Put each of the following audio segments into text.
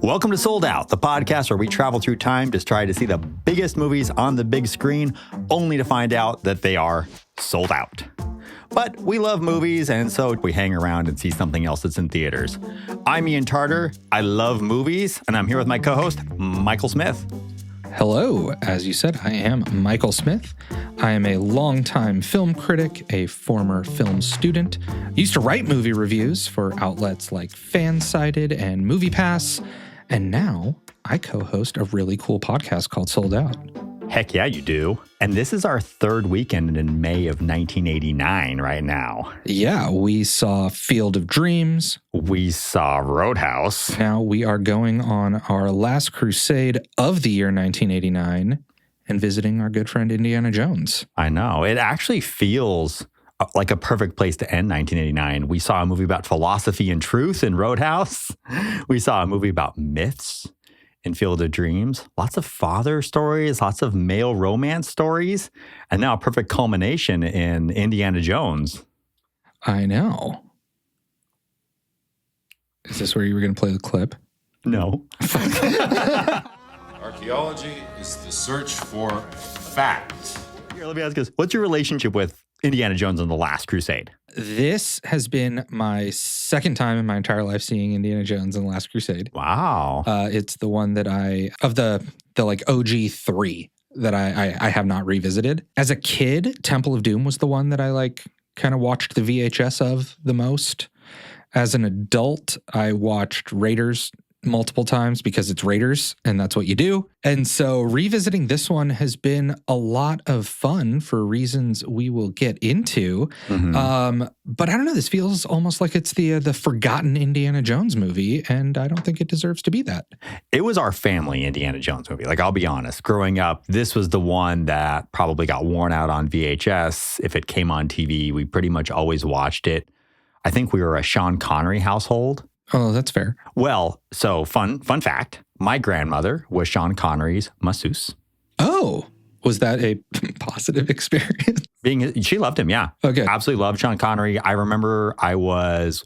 Welcome to Sold Out, the podcast where we travel through time to try to see the biggest movies on the big screen, only to find out that they are sold out. But we love movies, and so we hang around and see something else that's in theaters. I'm Ian Tarter. I love movies, and I'm here with my co-host, Michael Smith. Hello. As you said, I am Michael Smith. I am a longtime film critic, a former film student. I used to write movie reviews for outlets like Fansided and MoviePass, and now I co-host a really cool podcast called Sold Out. Heck yeah, you do. And this is our third weekend in May of 1989 right now. Yeah, we saw Field of Dreams. We saw Roadhouse. Now we are going on our last crusade of the year 1989 and visiting our good friend Indiana Jones. I know. It actually feels like a perfect place to end 1989. We saw a movie about philosophy and truth in Roadhouse. We saw a movie about myths in Field of Dreams. Lots of father stories, lots of male romance stories, and now a perfect culmination in Indiana Jones. I know. Is this where you were going to play the clip? No. Archaeology is the search for fact. Here, let me ask you this. What's your relationship with Indiana Jones and the Last Crusade? This has been my second time in my entire life seeing Indiana Jones and the Last Crusade. Wow. It's the one that of the like OG 3 that I have not revisited. As a kid, Temple of Doom was the one that I like kind of watched the VHS of the most. As an adult, I watched Raiders multiple times because it's Raiders and that's what you do. And so revisiting this one has been a lot of fun for reasons we will get into. Mm-hmm. But I don't know, this feels almost like it's the forgotten Indiana Jones movie, and I don't think it deserves to be that. It was our family Indiana Jones movie. Like, I'll be honest, growing up, this was the one that probably got worn out on VHS. If it came on TV, we pretty much always watched it. I think we were a Sean Connery household. Oh, that's fair. Well, so fun fact. My grandmother was Sean Connery's masseuse. Oh, was that a positive experience? She loved him, yeah. Okay. Absolutely loved Sean Connery. I remember I was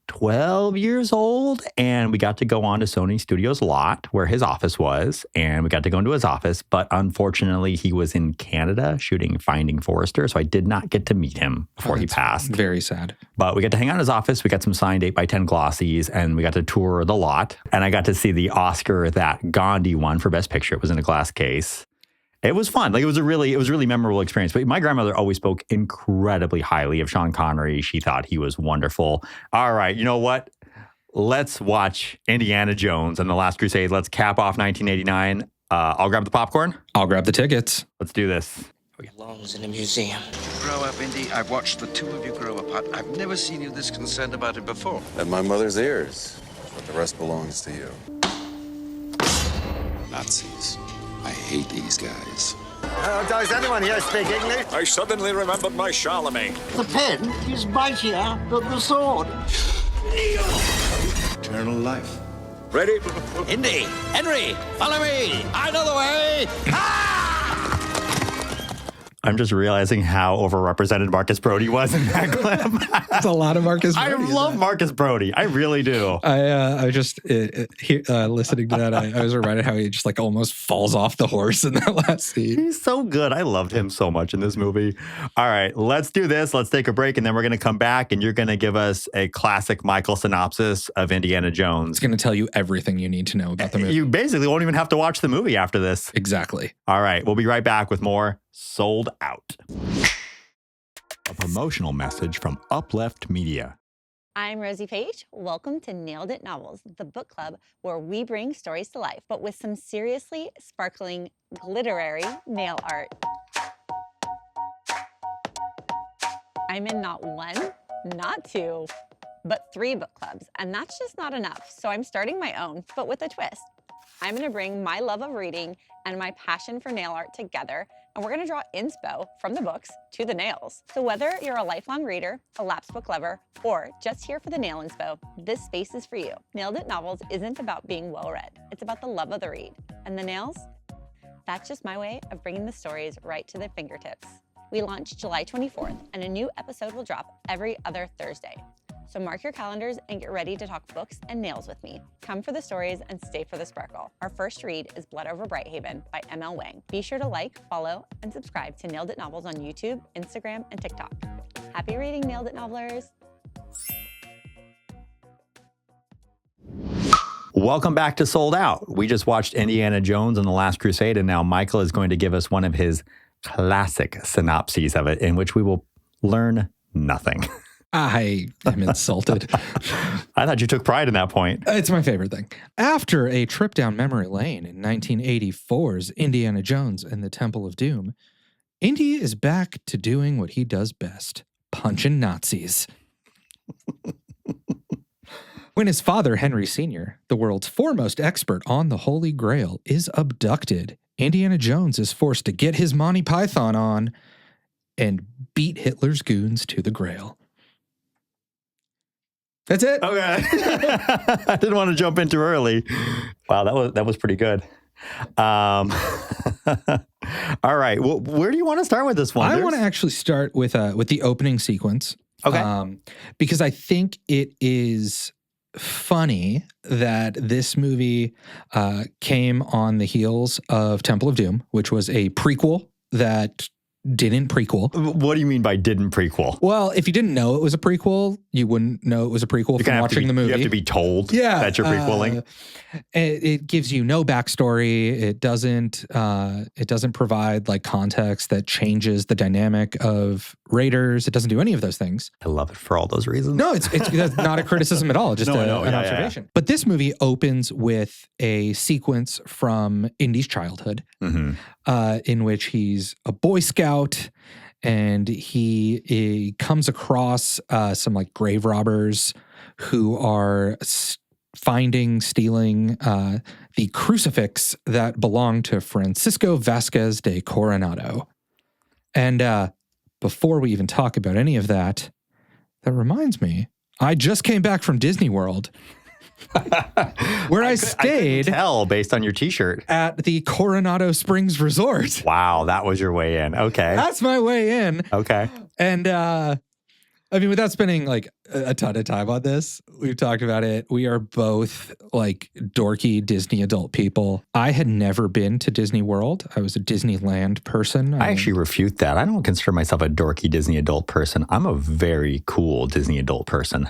12 years old, and we got to go on to Sony Studios lot where his office was, and we got to go into his office, but unfortunately he was in Canada shooting Finding Forrester, so I did not get to meet him before he passed. Very sad. But we got to hang out in his office, we got some signed 8x10 glossies, and we got to tour the lot, and I got to see the Oscar that Gandhi won for Best Picture. It was in a glass case. It was fun. Like, it was a really memorable experience. But my grandmother always spoke incredibly highly of Sean Connery. She thought he was wonderful. All right, you know what? Let's watch Indiana Jones and the Last Crusade. Let's cap off 1989. I'll grab the popcorn. I'll grab the tickets. Let's do this. Belongs in a museum. Grow up, Indy. I've watched the two of you grow apart. I've never seen you this concerned about it before. And my mother's ears. But the rest belongs to you. Nazis. I hate these guys. Does anyone here speak English? I suddenly remembered my Charlemagne. The pen is mightier than the sword. Eternal life. Ready? Indy, Henry, follow me. I know the way. I'm just realizing how overrepresented Marcus Brody was in that clip. That's a lot of Marcus Brody. I love Marcus Brody. I really do. I just, listening to that, I was reminded how he just like almost falls off the horse in that last scene. He's so good. I loved him so much in this movie. All right, let's do this. Let's take a break, and then we're going to come back, and you're going to give us a classic Michael synopsis of Indiana Jones. It's going to tell you everything you need to know about the movie. You basically won't even have to watch the movie after this. Exactly. All right, we'll be right back with more Sold Out. A promotional message from Upleft Media. I'm Rosie Page. Welcome to Nailed It Novels, the book club where we bring stories to life, but with some seriously sparkling, glittery nail art. I'm in not one, not two, but 3 book clubs, and that's just not enough. So I'm starting my own, but with a twist. I'm going to bring my love of reading and my passion for nail art together, and we're going to draw inspo from the books to the nails. So whether you're a lifelong reader, a lapsed book lover, or just here for the nail inspo, this space is for you. Nailed It Novels isn't about being well-read. It's about the love of the read. And the nails? That's just my way of bringing the stories right to their fingertips. We launch July 24th, and a new episode will drop every other Thursday. So mark your calendars and get ready to talk books and nails with me. Come for the stories and stay for the sparkle. Our first read is Blood Over Brighthaven by M.L. Wang. Be sure to like, follow, and subscribe to Nailed It Novels on YouTube, Instagram, and TikTok. Happy reading, Nailed It Novelers! Welcome back to Sold Out. We just watched Indiana Jones and the Last Crusade, and now Michael is going to give us one of his classic synopses of it, in which we will learn nothing. I am insulted. I thought you took pride in that point. It's my favorite thing. After a trip down memory lane in 1984's Indiana Jones and the Temple of Doom, Indy is back to doing what he does best, punching Nazis. When his father, Henry Sr., the world's foremost expert on the Holy Grail, is abducted, Indiana Jones is forced to get his Monty Python on and beat Hitler's goons to the Grail. That's it. Okay. I didn't want to jump in too early. Wow, that was pretty good. All right. Well, where do you want to start with this one? I want to actually start with the opening sequence. Okay. Because I think it is funny that this movie came on the heels of Temple of Doom, which was a prequel that didn't prequel. What do you mean by didn't prequel? Well, if you didn't know it was a prequel, you wouldn't know it was a prequel from watching the movie. You have to be told that you're prequeling. It gives you no backstory. It doesn't provide like context that changes the dynamic of Raiders. It doesn't do any of those things. I love it for all those reasons. No, it's that's not a criticism at all. Just an observation. Yeah. But this movie opens with a sequence from Indy's childhood, in which he's a Boy Scout, and he comes across some like grave robbers who are stealing the crucifix that belonged to Francisco Vasquez de Coronado. And before we even talk about any of that, that reminds me, I just came back from Disney World. Where I stayed. I couldn't tell based on your t-shirt. At the Coronado Springs Resort. Wow, that was your way in. Okay. That's my way in. Okay. And I mean, without spending like a ton of time on this, we've talked about it. We are both like dorky Disney adult people. I had never been to Disney World. I was a Disneyland person. I actually refute that. I don't consider myself a dorky Disney adult person. I'm a very cool Disney adult person.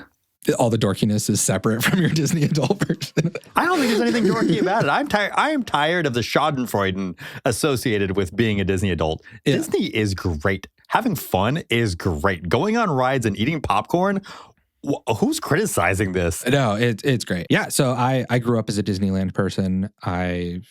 All the dorkiness is separate from your Disney adult person. I don't think there's anything dorky about it. I am tired of the schadenfreude associated with being a Disney adult. Yeah. Disney is great. Having fun is great. Going on rides and eating popcorn, who's criticizing this? No, it's great. Yeah, so I grew up as a Disneyland person. I,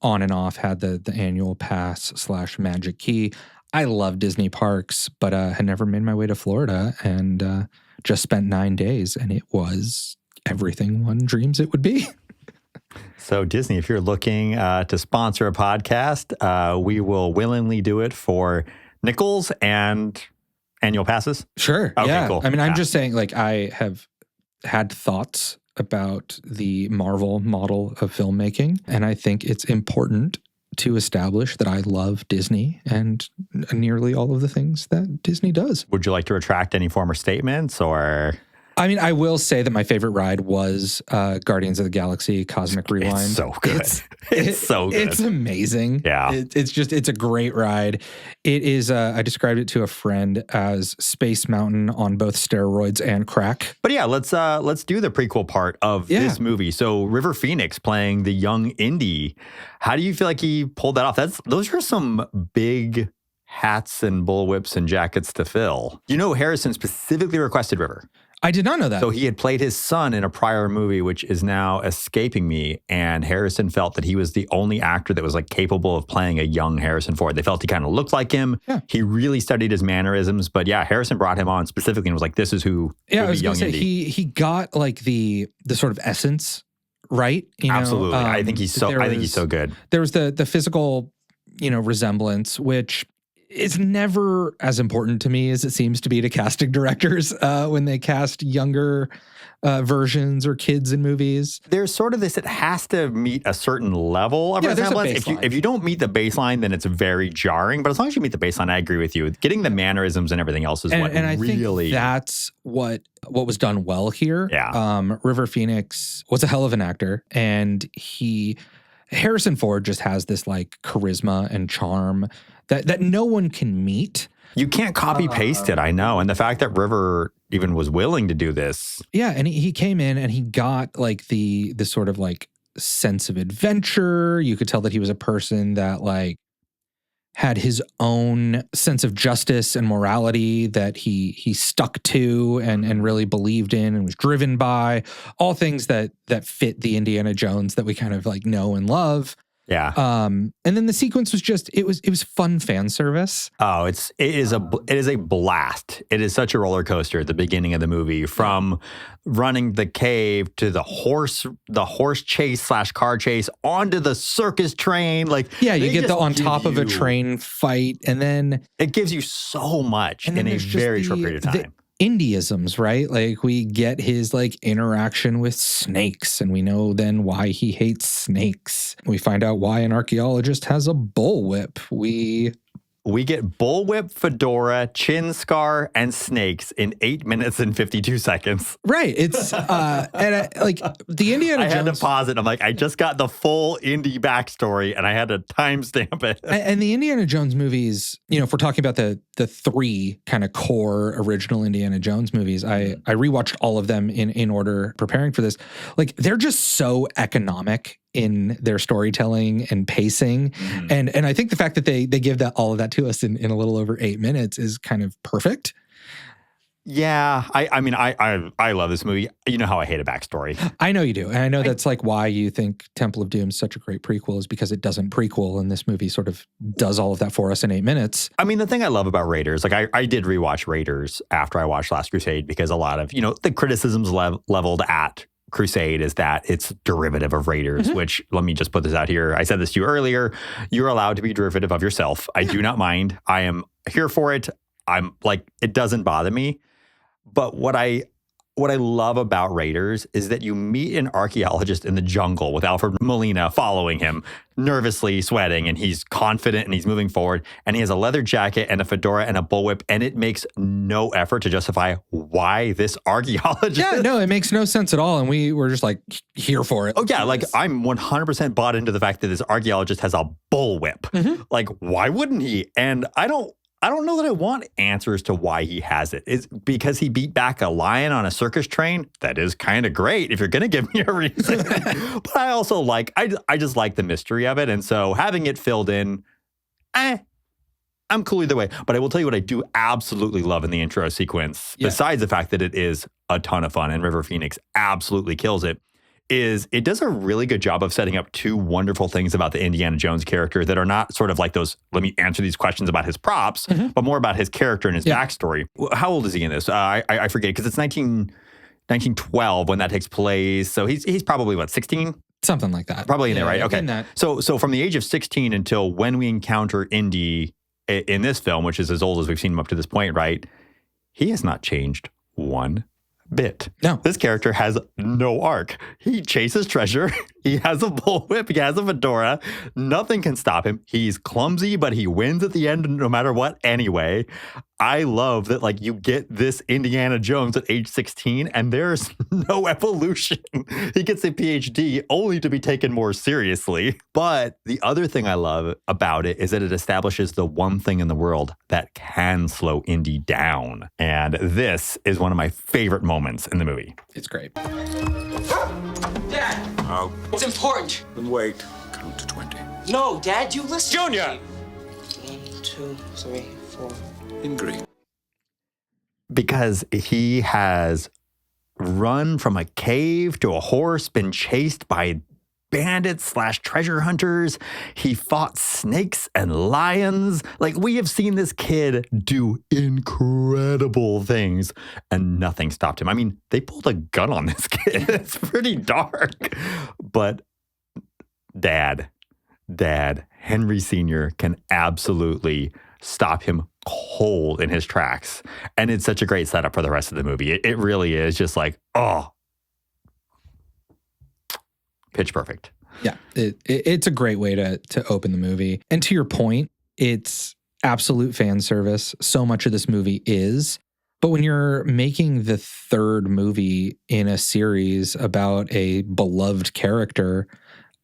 on and off had the annual pass / magic key. I love Disney parks, but had never made my way to Florida, and just spent 9 days, and it was everything one dreams it would be. So Disney, if you're looking to sponsor a podcast, we will willingly do it for nickels and annual passes. Sure. Okay, yeah. cool. I mean, I'm just saying, like, I have had thoughts about the Marvel model of filmmaking, and I think it's important to establish that I love Disney and nearly all of the things that Disney does. Would you like to retract any former statements, or? I mean, I will say that my favorite ride was Guardians of the Galaxy Cosmic Rewind. It's so good. It's so good. It's amazing. Yeah. It's a great ride. It is, I described it to a friend as Space Mountain on both steroids and crack. But yeah, let's do the prequel part of this movie. So River Phoenix playing the young Indy. How do you feel like he pulled that off? Those are some big hats and bullwhips and jackets to fill. Harrison specifically requested River. I did not know that. So he had played his son in a prior movie, which is now escaping me. And Harrison felt that he was the only actor that was like capable of playing a young Harrison Ford. They felt he kind of looked like him. Yeah. He really studied his mannerisms. But yeah, Harrison brought him on specifically and was like, this is who I was going to say, he got like the sort of essence right. Absolutely. I think he's so good. There was the physical, resemblance, which it's never as important to me as it seems to be to casting directors when they cast younger versions or kids in movies. There's sort of this, it has to meet a certain level of Yeah, there's a resemblance. baseline. If you don't meet the baseline, then it's very jarring. But as long as you meet the baseline, I agree with you. Getting the mannerisms and everything else is what And I really... think that's what was done well here. Yeah. River Phoenix was a hell of an actor, and Harrison Ford just has this like charisma and charm that no one can meet. You can't copy paste it, I know. And the fact that River even was willing to do this. Yeah, and he came in and he got like the sort of like sense of adventure. You could tell that he was a person that like had his own sense of justice and morality that he stuck to and really believed in and was driven by, all things that fit the Indiana Jones that we kind of like know and love. Yeah. And then the sequence was just it was fun fan service. Oh, it is a blast. It is such a roller coaster at the beginning of the movie, from running the cave to the horse chase / car chase onto the circus train. Like, yeah, you get the on top of a train fight, and then it gives you so much in a very short period of time. Indyisms, right? Like we get his like interaction with snakes, and we know then why he hates snakes. We find out why an archaeologist has a bullwhip. We get bullwhip, fedora, chin scar, and snakes in 8 minutes and 52 seconds. Right. It's like the Indiana Jones. I had to pause it. I'm like, I just got the full Indy backstory, and I had to timestamp it. And the Indiana Jones movies, if we're talking about the three kind of core original Indiana Jones movies, I rewatched all of them in order preparing for this. Like they're just so economic in their storytelling and pacing. And I think the fact that they give all of that to us in a little over 8 minutes is kind of perfect. Yeah. I mean, I love this movie. You know how I hate a backstory. I know you do. And I know that's like why you think Temple of Doom is such a great prequel, is because it doesn't prequel, and this movie sort of does all of that for us in 8 minutes. I mean, the thing I love about Raiders, like I did rewatch Raiders after I watched Last Crusade, because a lot of, the criticisms leveled at Crusade is that it's derivative of Raiders, which, let me just put this out here. I said this to you earlier. You're allowed to be derivative of yourself. I do not mind. I am here for it. I'm like, it doesn't bother me. But what I love about Raiders is that you meet an archaeologist in the jungle with Alfred Molina following him, nervously sweating, and he's confident and he's moving forward, and he has a leather jacket and a fedora and a bullwhip, and it makes no effort to justify why this archaeologist. Yeah, no, it makes no sense at all, and we were just like here for it. Oh yeah, like I'm 100% bought into the fact that this archaeologist has a bullwhip. Like, why wouldn't he? And I don't know that I want answers to why he has it. It's because he beat back a lion on a circus train. That is kind of great if you're going to give me a reason. But I also I just like the mystery of it. And so having it filled in, I'm cool either way. But I will tell you what I do absolutely love in the intro sequence, besides the fact that it is a ton of fun and River Phoenix absolutely kills it, is it does a really good job of setting up two wonderful things about the Indiana Jones character that are not sort of like those, let me answer these questions about his props, but more about his character and his backstory. How old is he in this? I forget, because it's 1912 when that takes place. So he's probably, what, 16? Something like that. Probably in there, right? Okay. In that. So from the age of 16 until when we encounter Indy in this film, which is as old as we've seen him up to this point, right? He has not changed one bit. No. This character has no arc. He chases treasure. He has a bullwhip. He has a fedora. Nothing can stop him. He's clumsy, but he wins at the end no matter what anyway. I love that, like, you get this Indiana Jones at age 16 and there's no evolution. He gets a PhD only to be taken more seriously. But the other thing I love about it is that it establishes the one thing in the world that can slow Indy down. And this is one of my favorite moments in the movie. It's great. Dad! Oh, It's important. wait. Count to 20. No, Dad, you listen. Junior! 1, 2, 3, 4. In green. Because he has run from a cave to a horse, been chased by bandits / treasure hunters. He fought snakes and lions. Like, we have seen this kid do incredible things and nothing stopped him. I mean, they pulled a gun on this kid. It's pretty dark. But Dad, Henry Sr. can absolutely stop him cold in his tracks. And it's such a great setup for the rest of the movie. It really is just like, oh, pitch perfect. Yeah, it's a great way to open the movie. And to your point, it's absolute fan service. So much of this movie is. But when you're making the third movie in a series about a beloved character,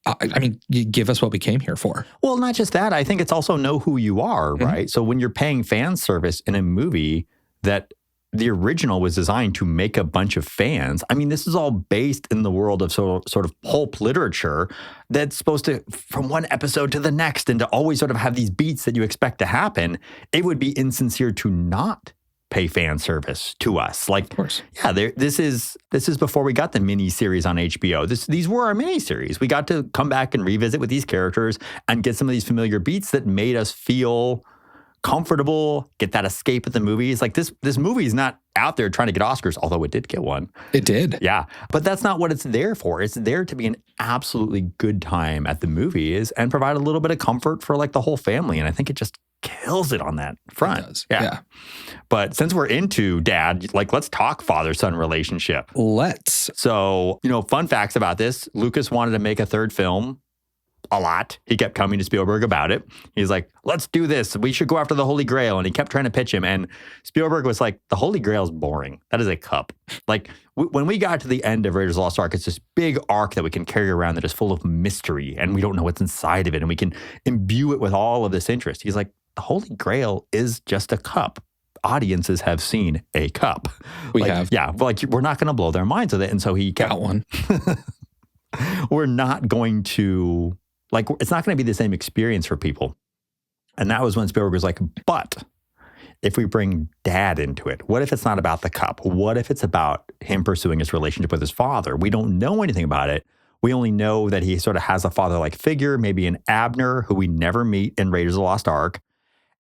I mean, you give us what we came here for. Well, not just that. I think it's also know who you are, right? So when you're paying fan service in a movie that the original was designed to make a bunch of fans. I mean, this is all based in the world of sort of pulp literature that's supposed to, from one episode to the next, and to always sort of have these beats that you expect to happen. It would be insincere to not pay fan service to us. Like, of course. Yeah, this is before we got the mini series on HBO. These were our mini series. We got to come back and revisit with these characters and get some of these familiar beats that made us feel comfortable, get that escape at the movies. Like this movie is not out there trying to get Oscars, although it did get one. It did. Yeah. But that's not what it's there for. It's there to be an absolutely good time at the movies and provide a little bit of comfort for like the whole family. And I think it just kills it on that front. It does. Yeah. But since we're into dad, like let's talk father-son relationship. Let's. So, fun facts about this. Lucas wanted to make a third film. A lot. He kept coming to Spielberg about it. He's like, let's do this. We should go after the Holy Grail. And he kept trying to pitch him. And Spielberg was like, the Holy Grail is boring. That is a cup. Like when we got to the end of Raiders of the Lost Ark, it's this big ark that we can carry around that is full of mystery. And we don't know what's inside of it. And we can imbue it with all of this interest. He's like, the Holy Grail is just a cup. Audiences have seen a cup. We have. Yeah. Like we're not going to blow their minds with it. And so he kept got one. We're not going to... Like, it's not going to be the same experience for people. And that was when Spielberg was like, but if we bring dad into it, what if it's not about the cup? What if it's about him pursuing his relationship with his father? We don't know anything about it. We only know that he sort of has a father-like figure, maybe an Abner, who we never meet in Raiders of the Lost Ark.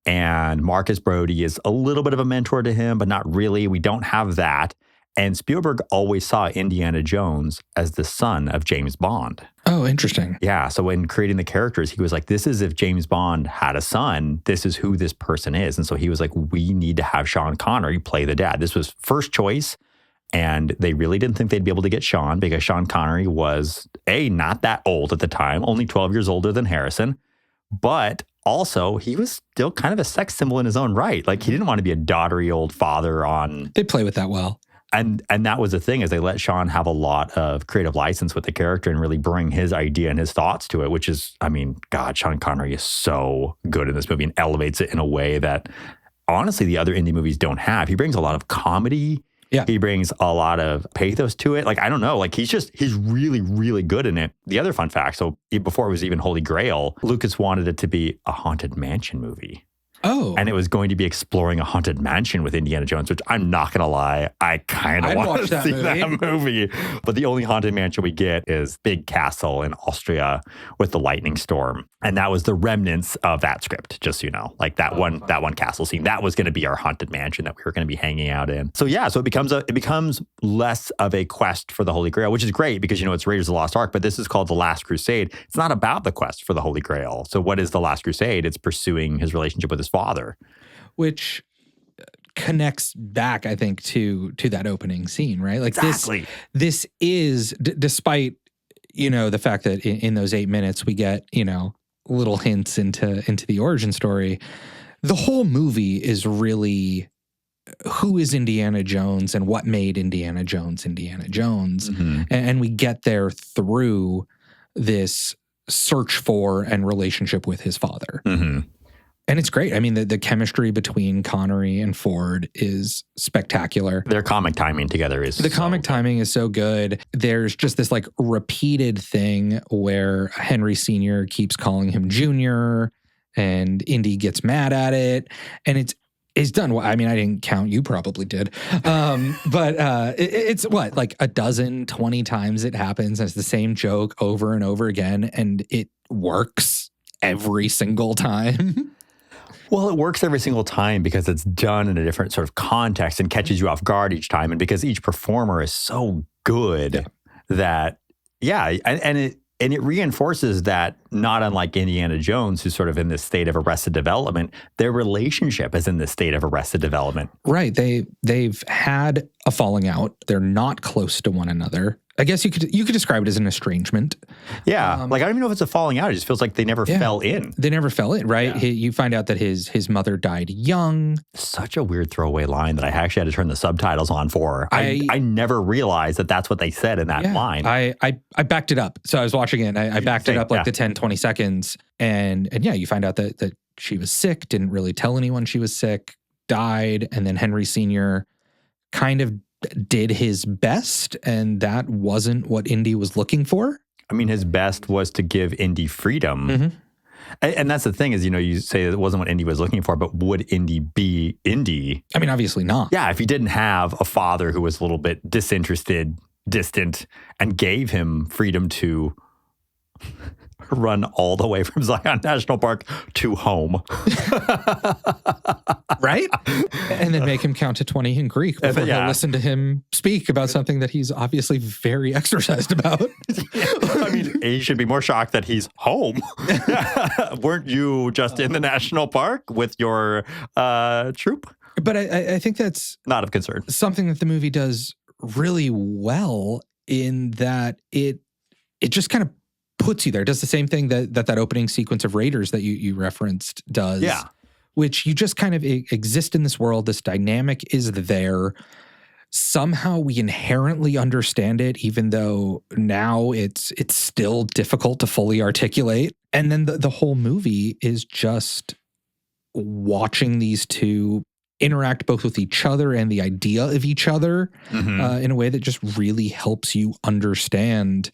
And Marcus Brody is a little bit of a mentor to him, but not really. We don't have that. And Spielberg always saw Indiana Jones as the son of James Bond. Oh, interesting. Yeah. So when creating the characters, he was like, this is if James Bond had a son, this is who this person is. And so he was like, we need to have Sean Connery play the dad. This was first choice. And they really didn't think they'd be able to get Sean because Sean Connery was, not that old at the time, only 12 years older than Harrison. But also, he was still kind of a sex symbol in his own right. Like, he didn't want to be a doddery old father on... They play with that well. And that was the thing, is they let Sean have a lot of creative license with the character and really bring his idea and his thoughts to it, which is, I mean, God, Sean Connery is so good in this movie and elevates it in a way that, honestly, the other indie movies don't have. He brings a lot of comedy. Yeah. He brings a lot of pathos to it. Like, I don't know, like he's really, really good in it. The other fun fact, so before it was even Holy Grail, Lucas wanted it to be a Haunted Mansion movie. Oh. And it was going to be exploring a haunted mansion with Indiana Jones, which I'm not going to lie, I kind of want to see that movie. But the only haunted mansion we get is Big Castle in Austria with the lightning storm. And that was the remnants of that script, just so you know. Like that one castle scene, that was going to be our haunted mansion that we were going to be hanging out in. So yeah, so it becomes less of a quest for the Holy Grail, which is great because, it's Raiders of the Lost Ark, but this is called The Last Crusade. It's not about the quest for the Holy Grail. So what is The Last Crusade? It's pursuing his relationship with his father. Which connects back, I think, to that opening scene, right? Like exactly. This is, despite, the fact that in those 8 minutes we get, little hints into the origin story, the whole movie is really who is Indiana Jones and what made Indiana Jones. Mm-hmm. And we get there through this search for and relationship with his father. Mm-hmm. And it's great. I mean, the chemistry between Connery and Ford is spectacular. Their comic timing together is timing is so good. There's just this like repeated thing where Henry Sr. keeps calling him Junior and Indy gets mad at it. And it's done well. I mean, I didn't count. You probably did. But it's what, like 20 times it happens. It's the same joke over and over again. And it works every single time. Well, it works every single time because it's done in a different sort of context and catches you off guard each time. And because each performer is so good that, and it reinforces that not unlike Indiana Jones, who's sort of in this state of arrested development, their relationship is in this state of arrested development. Right. They've had a falling out. They're not close to one another. I guess you could describe it as an estrangement. Yeah. Like, I don't even know if it's a falling out. It just feels like they never fell in. They never fell in, right? Yeah. You find out that his mother died young. Such a weird throwaway line that I actually had to turn the subtitles on for. I never realized that that's what they said in that line. I backed it up. So I was watching it and I backed it up like the 10, 20 seconds. And yeah, you find out that she was sick, didn't really tell anyone she was sick, died. And then Henry Sr. kind of did his best, and that wasn't what Indy was looking for. I mean, his best was to give Indy freedom. Mm-hmm. And that's the thing is, you say it wasn't what Indy was looking for, but would Indy be Indy? I mean, obviously not. Yeah, if he didn't have a father who was a little bit disinterested, distant, and gave him freedom to run all the way from Zion National Park to home. Right? And then make him count to 20 in Greek before he'll listen to him speak about something that he's obviously very exercised about. I mean, he should be more shocked that he's home. Weren't you just in the national park with your troop? But I think that's not of concern. Something that the movie does really well in that it just kind of puts you there. It does the same thing that opening sequence of Raiders that you referenced does. Yeah. Which you just kind of exist in this world. This dynamic is there. Somehow we inherently understand it, even though now it's still difficult to fully articulate. And then the whole movie is just watching these two interact both with each other and the idea of each other in a way that just really helps you understand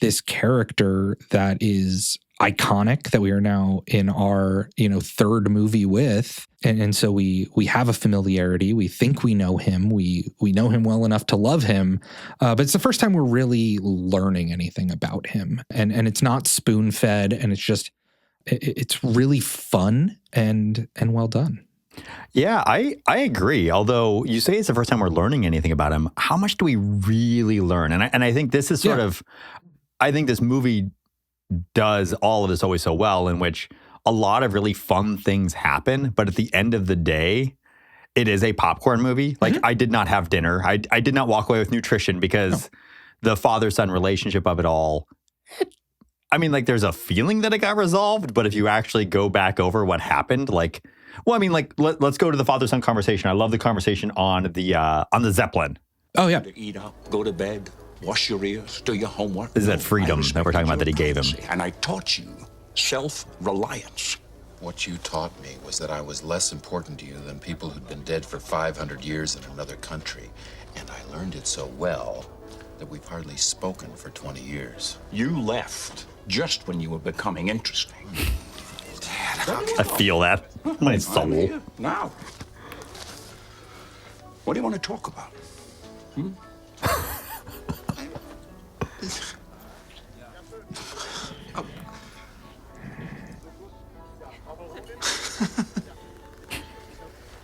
this character that is iconic, that we are now in our third movie with, and so we have a familiarity. We think we know him. We know him well enough to love him, but it's the first time we're really learning anything about him, and it's not spoon fed, and it's really fun and well done. Yeah, I agree. Although you say it's the first time we're learning anything about him, how much do we really learn? And I think this is sort of, I think this movie does all of this always so well, in which a lot of really fun things happen, but at the end of the day, it is a popcorn movie. Like, I did not have dinner. I did not walk away with nutrition because the father-son relationship of it all, there's a feeling that it got resolved, but if you actually go back over what happened, let's go to the father-son conversation. I love the conversation on the Zeppelin. Oh, yeah. Eat up, go to bed, wash your ears, do your homework. This is that freedom that we're talking about that he gave him. And I taught you self-reliance. What you taught me was that I was less important to you than people who'd been dead for 500 years in another country. And I learned it so well that we've hardly spoken for 20 years. You left just when you were becoming interesting. I feel that. My soul. Now, what do you want to talk about?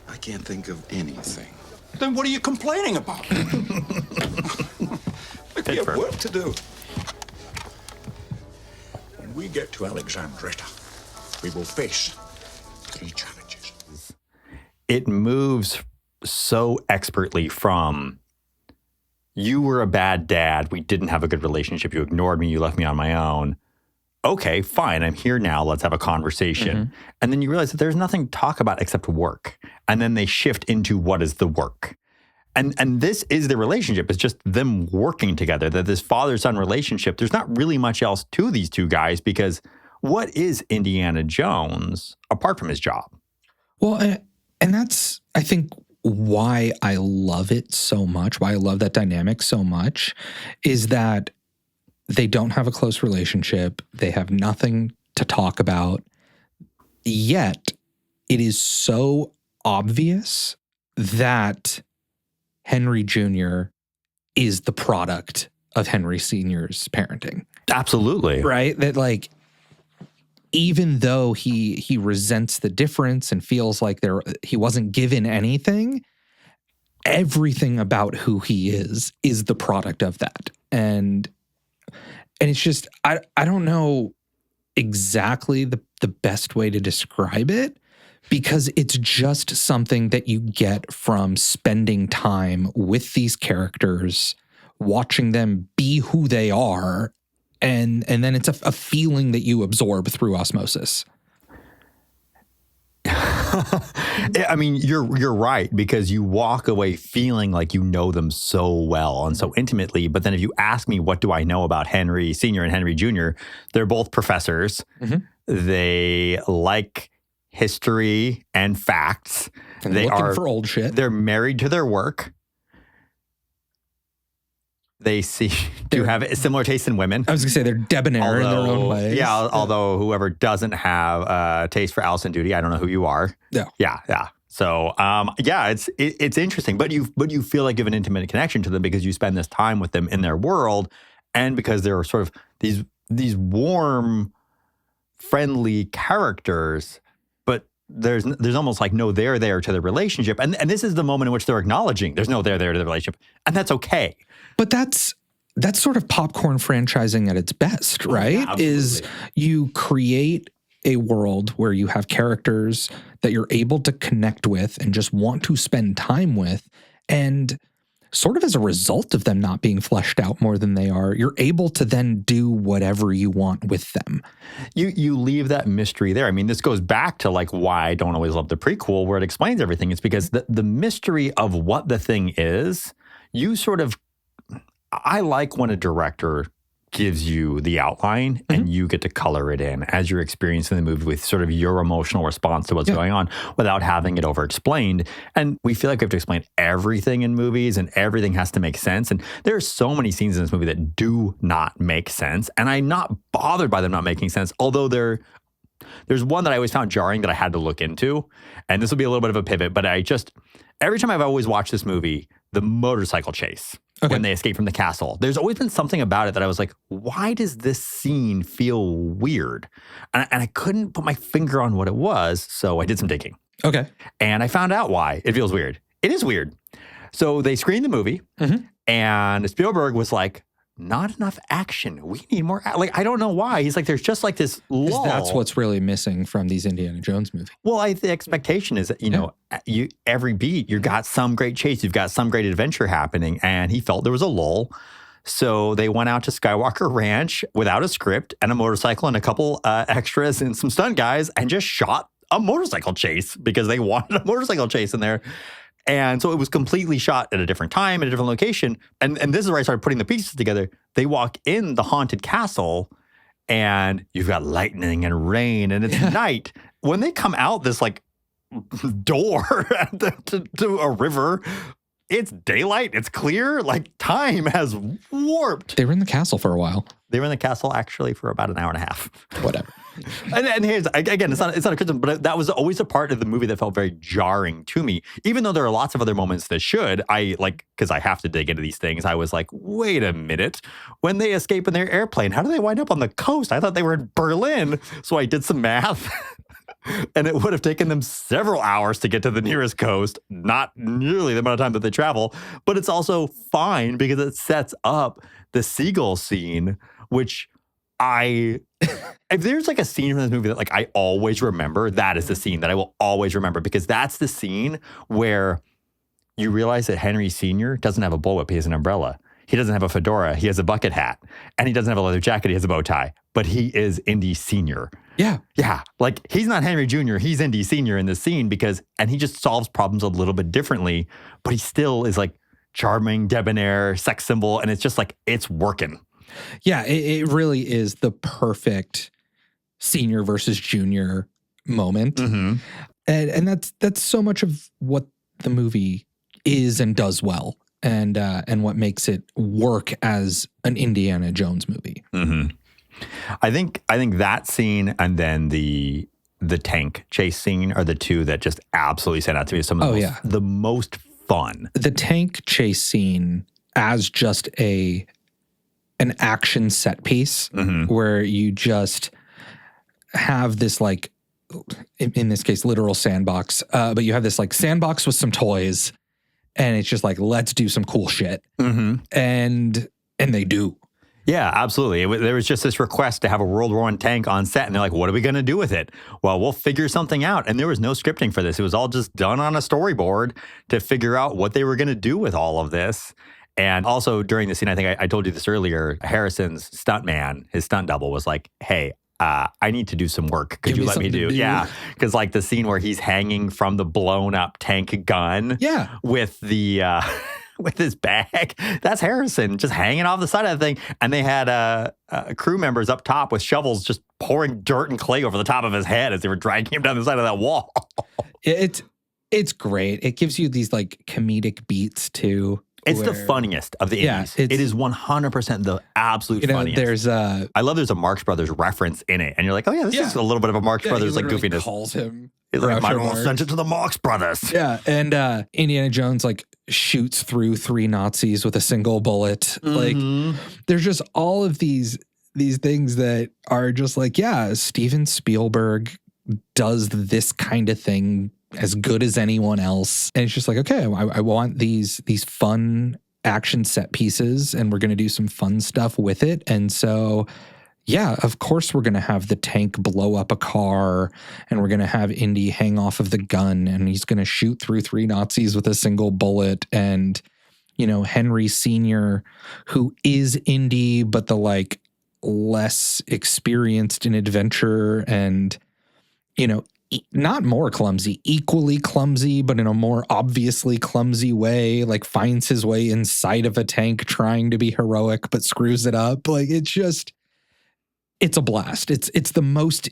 I can't think of anything. Then what are you complaining about? We have work to do. When we get to Alexandretta, we will face 3 challenges. It moves so expertly from, you were a bad dad, we didn't have a good relationship, you ignored me, you left me on my own. Okay, fine, I'm here now, let's have a conversation. And then you realize that there's nothing to talk about except work. And then they shift into what is the work. And this is the relationship. It's just them working together, that this father-son relationship, there's not really much else to these two guys, because what is Indiana Jones apart from his job? Well, and that's, I think, why I love it so much, why I love that dynamic so much, is that they don't have a close relationship. They have nothing to talk about. Yet, it is so obvious that Henry Jr. is the product of Henry Sr.'s parenting. Absolutely. Right? That, even though he resents the difference and feels like he wasn't given anything, everything about who he is the product of that. And it's just, I don't know exactly the best way to describe it, because it's just something that you get from spending time with these characters, watching them be who they are, and then it's a feeling that you absorb through osmosis. I mean, you're right, because you walk away feeling like you know them so well and so intimately. But then if you ask me, what do I know about Henry Sr. and Henry Jr., they're both professors. Mm-hmm. They like history and facts. And they looking are for old shit. They're married to their work. They do have a similar taste in women. I was going to say they're debonair in their own way. Yeah, although whoever doesn't have a taste for Allison Duty, I don't know who you are. Yeah. Yeah. So, it's interesting, but you feel like you have an intimate connection to them because you spend this time with them in their world, and because they're sort of these warm, friendly characters. But there's almost like no there to the relationship, and this is the moment in which they're acknowledging there's no there to the relationship, and that's okay. But that's sort of popcorn franchising at its best, right? Yeah, is you create a world where you have characters that you're able to connect with and just want to spend time with. And sort of as a result of them not being fleshed out more than they are, you're able to then do whatever you want with them. You leave that mystery there. I mean, this goes back to like why I don't always love the prequel where it explains everything. It's because the mystery of what the thing is, I like when a director gives you the outline and you get to color it in as you're experiencing the movie with sort of your emotional response to what's going on without having it over explained. And we feel like we have to explain everything in movies and everything has to make sense. And there are so many scenes in this movie that do not make sense. And I'm not bothered by them not making sense, although there's one that I always found jarring that I had to look into. And this will be a little bit of a pivot, but every time I've always watched this movie, the motorcycle chase, when they escape from the castle, there's always been something about it that I was like, why does this scene feel weird? And I couldn't put my finger on what it was, so I did some digging. Okay. And I found out why it feels weird. It is weird. So they screened the movie, and Spielberg was like, not enough action. We need more. I don't know why. He's like, there's just like this lull. That's what's really missing from these Indiana Jones movies. Well, the expectation is that, you every beat, you've got some great chase, you've got some great adventure happening, and he felt there was a lull. So they went out to Skywalker Ranch without a script and a motorcycle and a couple extras and some stunt guys and just shot a motorcycle chase because they wanted a motorcycle chase in there. And so it was completely shot at a different time, at a different location. And this is where I started putting the pieces together. They walk in the haunted castle and you've got lightning and rain and it's night. When they come out this like door to a river, it's daylight, it's clear, like time has warped. They were in the castle for a while. They were in the castle actually for about an hour and a half. Whatever. And here's, again, it's not a criticism, but that was always a part of the movie that felt very jarring to me. Even though there are lots of other moments that because I have to dig into these things, I was like, wait a minute. When they escape in their airplane, how do they wind up on the coast? I thought they were in Berlin. So I did some math. And it would have taken them several hours to get to the nearest coast, not nearly the amount of time that they travel. But it's also fine because it sets up the seagull scene, which if there's like a scene from this movie that like I always remember, that is the scene that I will always remember, because that's the scene where you realize that Henry Sr. doesn't have a bullwhip, he has an umbrella. He doesn't have a fedora, he has a bucket hat. And he doesn't have a leather jacket, he has a bow tie. But he is Indy Sr. Yeah. Yeah. Like he's not Henry Jr., he's Indy Sr. in this scene and he just solves problems a little bit differently, but he still is like charming, debonair, sex symbol. And it's just like, it's working. Yeah, it really is the perfect senior versus junior moment. Mm-hmm. And that's so much of what the movie is and does well, and what makes it work as an Indiana Jones movie. Mm-hmm. I think that scene and then the tank chase scene are the two that just absolutely stand out to me as some of the most fun. The tank chase scene as just an action set piece where you just have this like, in this case, literal sandbox, but you have this like sandbox with some toys and it's just like, let's do some cool shit. And they do. Yeah, absolutely. There was just this request to have a World War I tank on set, and they're like, what are we going to do with it? Well, we'll figure something out. And there was no scripting for this. It was all just done on a storyboard to figure out what they were going to do with all of this. And also during the scene, I think I told you this earlier, Harrison's stuntman, his stunt double, was like, hey, I need to do some work. Could you let me do? Yeah. Because like the scene where he's hanging from the blown up tank gun with the with his bag, that's Harrison just hanging off the side of the thing. And they had crew members up top with shovels just pouring dirt and clay over the top of his head as they were dragging him down the side of that wall. It's great. It gives you these like comedic beats too. It's the funniest of the indies. It is 100% the absolute funniest. I love there's a Marx Brothers reference in it. And you're like, oh, yeah, this is a little bit of a Marx Brothers like goofiness. Calls him. He's like, my role sent it to the Marx Brothers. Yeah. And Indiana Jones like shoots through 3 Nazis with a single bullet. Like there's just all of these things that are just like, yeah, Steven Spielberg does this kind of thing as good as anyone else. And it's just like, okay, I want these fun action set pieces and we're going to do some fun stuff with it. And so, yeah, of course we're going to have the tank blow up a car and we're going to have Indy hang off of the gun and he's going to shoot through 3 Nazis with a single bullet. And, you know, Henry Sr., who is Indy, but the like less experienced in adventure and, you know, not more clumsy, equally clumsy, but in a more obviously clumsy way, like finds his way inside of a tank trying to be heroic, but screws it up. Like it's a blast. It's the most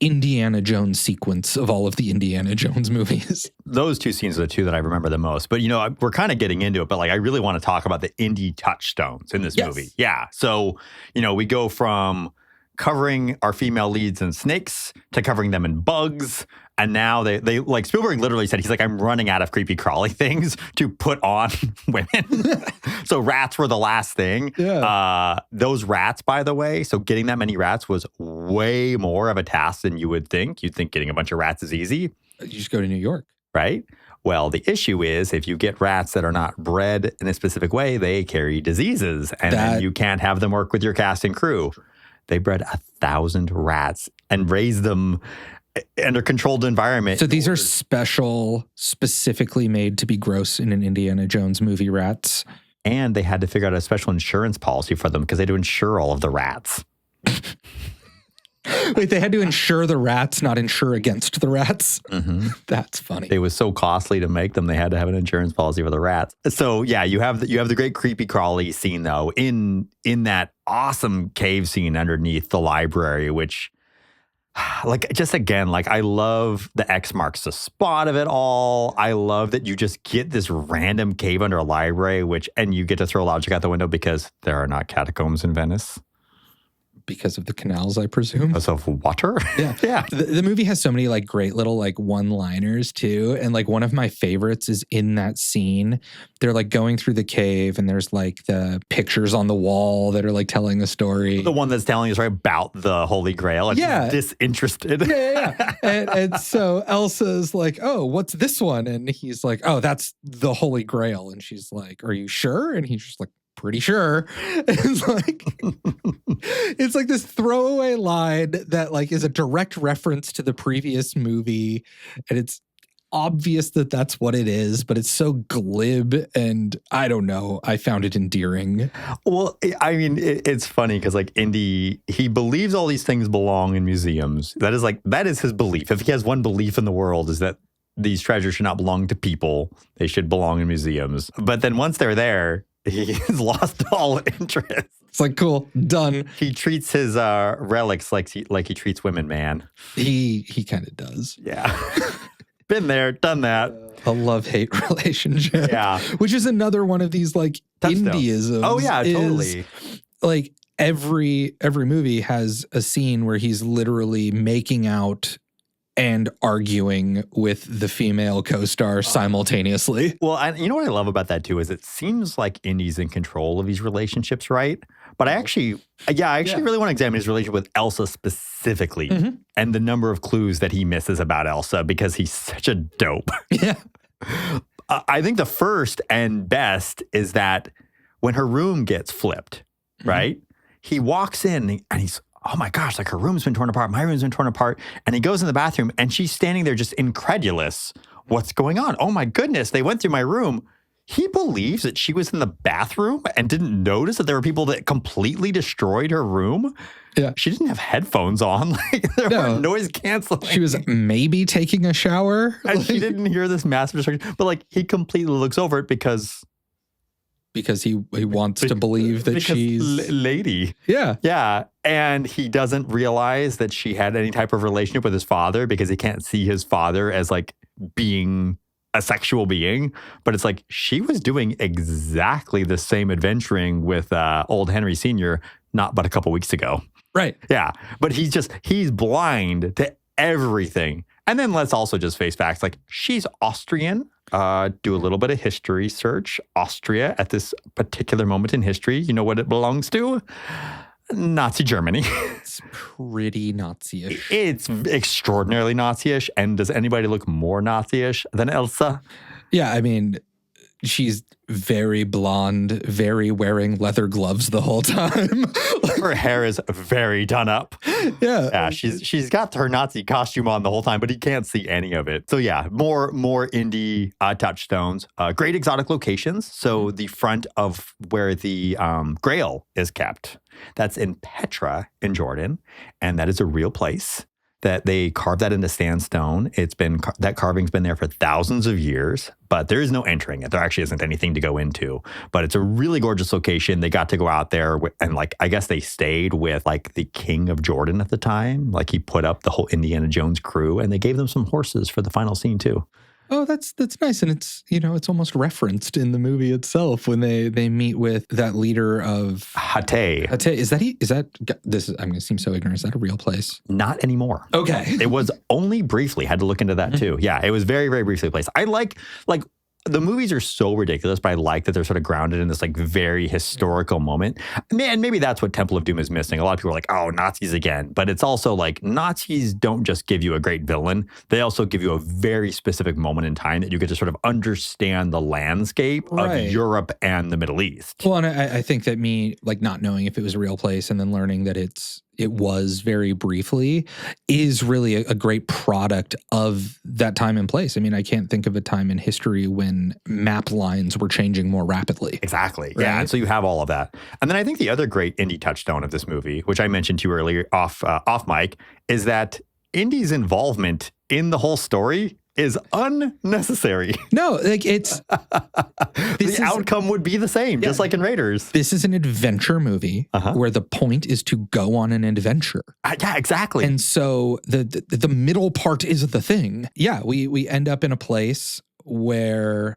Indiana Jones sequence of all of the Indiana Jones movies. Those 2 scenes are the 2 that I remember the most. But, you know, we're kind of getting into it, but like I really want to talk about the Indy touchstones in this movie. Yeah. So, you know, we go from covering our female leads in snakes to covering them in bugs. And now they like Spielberg literally said, he's like, I'm running out of creepy crawly things to put on women. So rats were the last thing. Yeah. Those rats, by the way, so getting that many rats was way more of a task than you would think. You'd think getting a bunch of rats is easy. You just go to New York. Right? Well, the issue is if you get rats that are not bred in a specific way, they carry diseases. And then you can't have them work with your cast and crew. They bred 1,000 rats and raised them in a controlled environment. So these are specifically made to be gross in an Indiana Jones movie, rats. And they had to figure out a special insurance policy for them because they had to insure all of the rats. Wait, they had to insure the rats, not insure against the rats? Mm-hmm. That's funny. It was so costly to make them, they had to have an insurance policy for the rats. So yeah, you have the great creepy crawly scene though in that awesome cave scene underneath the library, which like just again, like I love the X marks the spot of it all. I love that you just get this random cave under a library, and you get to throw logic out the window because there are not catacombs in Venice. Because of the canals, I presume. Because of water? Yeah. Yeah. The movie has so many like great little like one-liners too. And like one of my favorites is in that scene. They're like going through the cave and there's like the pictures on the wall that are like telling a story. The one that's telling us right about the Holy Grail. And she's disinterested. Yeah. And so Elsa's like, oh, what's this one? And he's like, oh, that's the Holy Grail. And she's like, are you sure? And he's just like, pretty sure. It's like this throwaway line that like is a direct reference to the previous movie, and it's obvious that that's what it is, but it's so glib, and I don't know. I found it endearing. Well, I mean, it's funny because like Indy, he believes all these things belong in museums. That is his belief. If he has one belief in the world, is that these treasures should not belong to people. They should belong in museums. But then once they're there, he's lost all interest. It's like, cool, done. He treats his relics like he treats women, man. He kind of does. Yeah. Been there, done that. A love-hate relationship. Yeah. Which is another one of these like Indyisms. Oh yeah, totally. Like every movie has a scene where he's literally making out and arguing with the female co-star simultaneously. Well, you know what I love about that too is it seems like Indy's in control of these relationships, right? But I actually really want to examine his relationship with Elsa specifically and the number of clues that he misses about Elsa because he's such a dope. Yeah. I think the first and best is that when her room gets flipped, right? he walks in and he's, oh my gosh, like her room's been torn apart. My room's been torn apart. And he goes in the bathroom and she's standing there just incredulous. What's going on? Oh my goodness, they went through my room. He believes that she was in the bathroom and didn't notice that there were people that completely destroyed her room. Yeah. She didn't have headphones on. Like there weren't noise canceling. She was maybe taking a shower. And she didn't hear this massive destruction. But like he completely looks over it because he wants to believe that she's lady. Yeah. Yeah. And he doesn't realize that she had any type of relationship with his father because he can't see his father as like being a sexual being. But it's like she was doing exactly the same adventuring with old Henry Sr. not but a couple weeks ago. Right. Yeah. But he's blind to everything. And then let's also just face facts. Like she's Austrian. Do a little bit of history search. Austria at this particular moment in history, you know what it belongs to? Nazi Germany. It's pretty Nazi-ish. It's extraordinarily Nazi-ish. And does anybody look more Nazi-ish than Elsa? Yeah, I mean, she's very blonde, very wearing leather gloves the whole time. Her hair is very done up. Yeah. She's got her Nazi costume on the whole time, but he can't see any of it. So yeah, more indie touchstones. Great exotic locations. So the front of where the Grail is kept, that's in Petra in Jordan, and that is a real place. That they carved that into sandstone. It's been that carving's been there for thousands of years, but there is no entering it. There actually isn't anything to go into, but it's a really gorgeous location. They got to go out there and like, I guess they stayed with like the king of Jordan at the time. Like he put up the whole Indiana Jones crew and they gave them some horses for the final scene too. Oh, that's nice. And it's, it's almost referenced in the movie itself when they meet with that leader of Hatay. I'm going to seem so ignorant. Is that a real place? Not anymore. Okay. It was only briefly. Had to look into that too. Yeah, it was very, very briefly a place. I like the movies are so ridiculous, but I like that they're sort of grounded in this like very historical moment. And maybe that's what Temple of Doom is missing. A lot of people are like, oh, Nazis again. But it's also like Nazis don't just give you a great villain. They also give you a very specific moment in time that you get to sort of understand the landscape of Europe and the Middle East. Well, and I think that me like not knowing if it was a real place and then learning that it was very briefly is really a great product of that time and place. I mean, I can't think of a time in history when map lines were changing more rapidly. Exactly. Right? Yeah. And so you have all of that. And then I think the other great indie touchstone of this movie, which I mentioned to you earlier off mic, is that Indy's involvement in the whole story is unnecessary. No, like it's... the outcome would be the same, just like in Raiders. This is an adventure movie where the point is to go on an adventure. Yeah, exactly. And so the middle part is the thing. Yeah, we end up in a place where...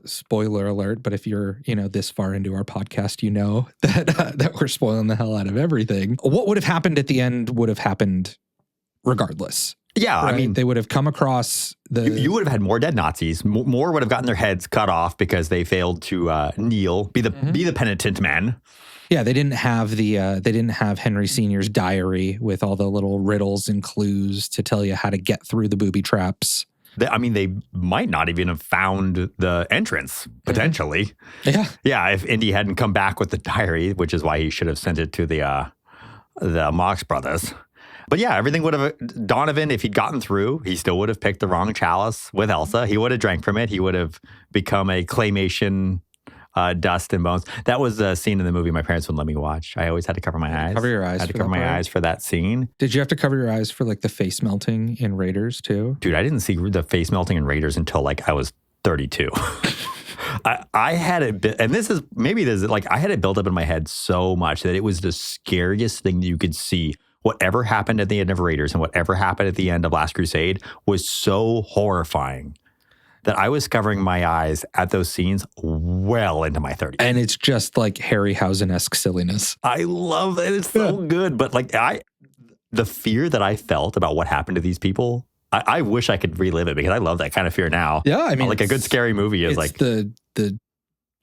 spoiler alert, but if you're, this far into our podcast, you know that we're spoiling the hell out of everything. What would have happened at the end would have happened regardless. Yeah, right? I mean, they would have come across You would have had more dead Nazis. More would have gotten their heads cut off because they failed to kneel, be the penitent men. Yeah, they didn't have Henry Sr.'s diary with all the little riddles and clues to tell you how to get through the booby traps. They might not even have found the entrance, potentially. Yeah. Yeah, if Indy hadn't come back with the diary, which is why he should have sent it to the Marx brothers. But yeah, everything would have... Donovan, if he'd gotten through, he still would have picked the wrong chalice with Elsa. He would have drank from it. He would have become a claymation dust and bones. That was a scene in the movie my parents wouldn't let me watch. I always had to cover my eyes. Cover your eyes. I had to cover my eyes for that scene. Did you have to cover your eyes for like the face melting in Raiders too? Dude, I didn't see the face melting in Raiders until like I was 32. I had it, and I had it built up in my head so much that it was the scariest thing you could see. Whatever happened at the end of Raiders and whatever happened at the end of Last Crusade was so horrifying that I was covering my eyes at those scenes well into my 30s. And it's just like Harryhausen-esque silliness. I love it. It's so good. But like the fear that I felt about what happened to these people, I wish I could relive it because I love that kind of fear now. Yeah, I mean, like a good scary movie is like the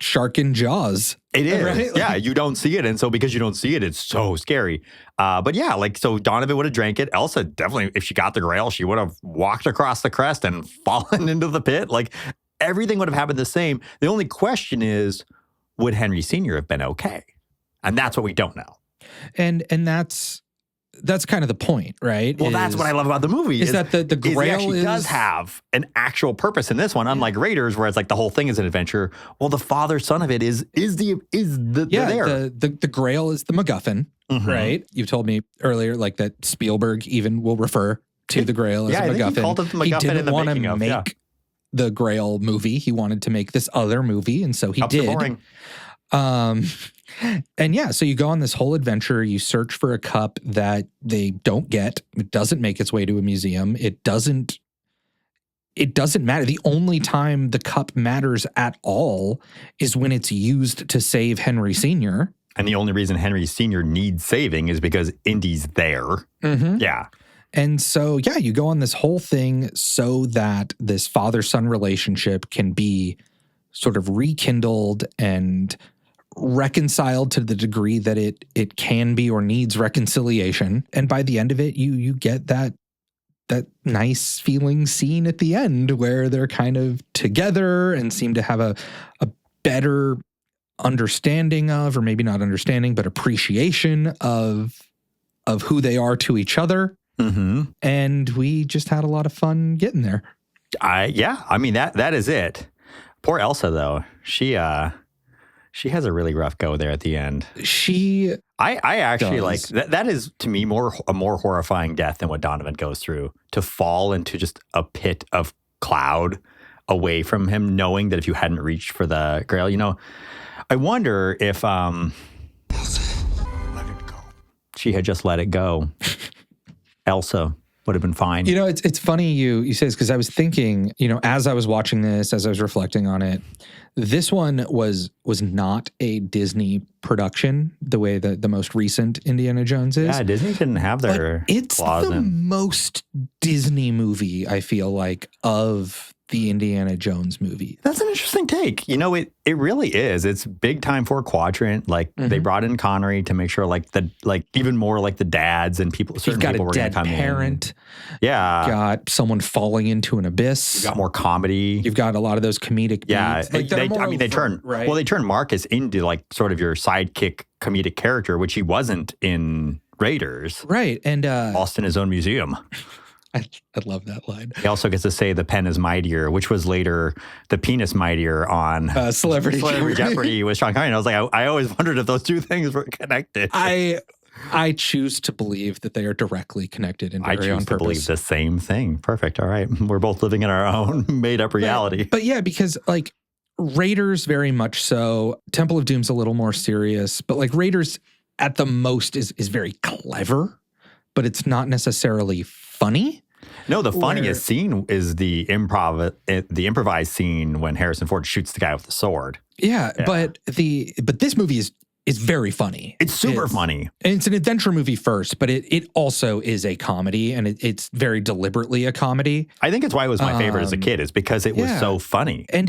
shark in Jaws. It is. Right? Yeah, you don't see it. And so because you don't see it, it's so scary. But yeah, so Donovan would have drank it. Elsa definitely, if she got the Grail, she would have walked across the crest and fallen into the pit. Like everything would have happened the same. The only question is, would Henry Sr. have been okay? And that's what we don't know. And that's kind of the point, right? Well, that's what I love about the movie. Is that the He Grail actually does have an actual purpose in this one, unlike Raiders, where it's like the whole thing is an adventure. Well, the father-son of it is there. The Grail is the MacGuffin, right? You told me earlier, like that Spielberg even will refer to the Grail as a I MacGuffin. think he called it the MacGuffin He didn't in the want making to of, make the Grail movie. He wanted to make this other movie, and so he Helps it did. boring. And yeah, so you go on this whole adventure. You search for a cup that they don't get. It doesn't make its way to a museum. It doesn't matter. The only time the cup matters at all is when it's used to save Henry Sr. And the only reason Henry Sr. needs saving is because Indy's there. Yeah. And so, yeah, you go on this whole thing so that this father-son relationship can be sort of rekindled and reconciled to the degree that it can be or needs reconciliation. And by the end of it, you get that nice feeling scene at the end where they're kind of together and seem to have a better understanding of, or maybe not understanding, but appreciation of who they are to each other. And we just had a lot of fun getting there. I mean, that is it. Poor Elsa, though. She has a really rough go there at the end. I actually does. like that is to me a more horrifying death than what Donovan goes through. To fall into just a pit of cloud away from him, knowing that if you hadn't reached for the Grail, I wonder if Let it go. she had just let it go. Elsa would have been fine. It's funny you say this because I was thinking, as I was watching this, as I was reflecting on it, this one was not a Disney production the way that the most recent Indiana Jones is. Yeah, Disney didn't have their But it's claws the in. most Disney movie, I feel like, of the Indiana Jones movie. That's an interesting take. It really is. It's big time for Quadrant. Like they brought in Connery to make sure even more like the dads and people. You've Certain got people a were going dead to come parent. Yeah. Got someone falling into an abyss. You got more comedy. You've got a lot of those comedic Yeah. beats. They turn Marcus into like sort of your sidekick comedic character, which he wasn't in Raiders. Right. And Lost in his own museum. I love that line. He also gets to say the pen is mightier, which was later the penis mightier on Celebrity Jeopardy with Sean Connery. And I was like, I always wondered if those two things were connected. I choose to believe that they are directly connected and very on purpose. I choose to believe the same thing. Perfect. All right. We're both living in our own made-up reality. But yeah, because like Raiders very much so. Temple of Doom's a little more serious. But like Raiders at the most is very clever, but it's not necessarily funny. No, the funniest scene is the improvised scene when Harrison Ford shoots the guy with the sword. Yeah. But this movie is very funny. It's super funny. And it's an adventure movie first, but it also is a comedy, and it's very deliberately a comedy. I think it's why it was my favorite as a kid, is because it was so funny. And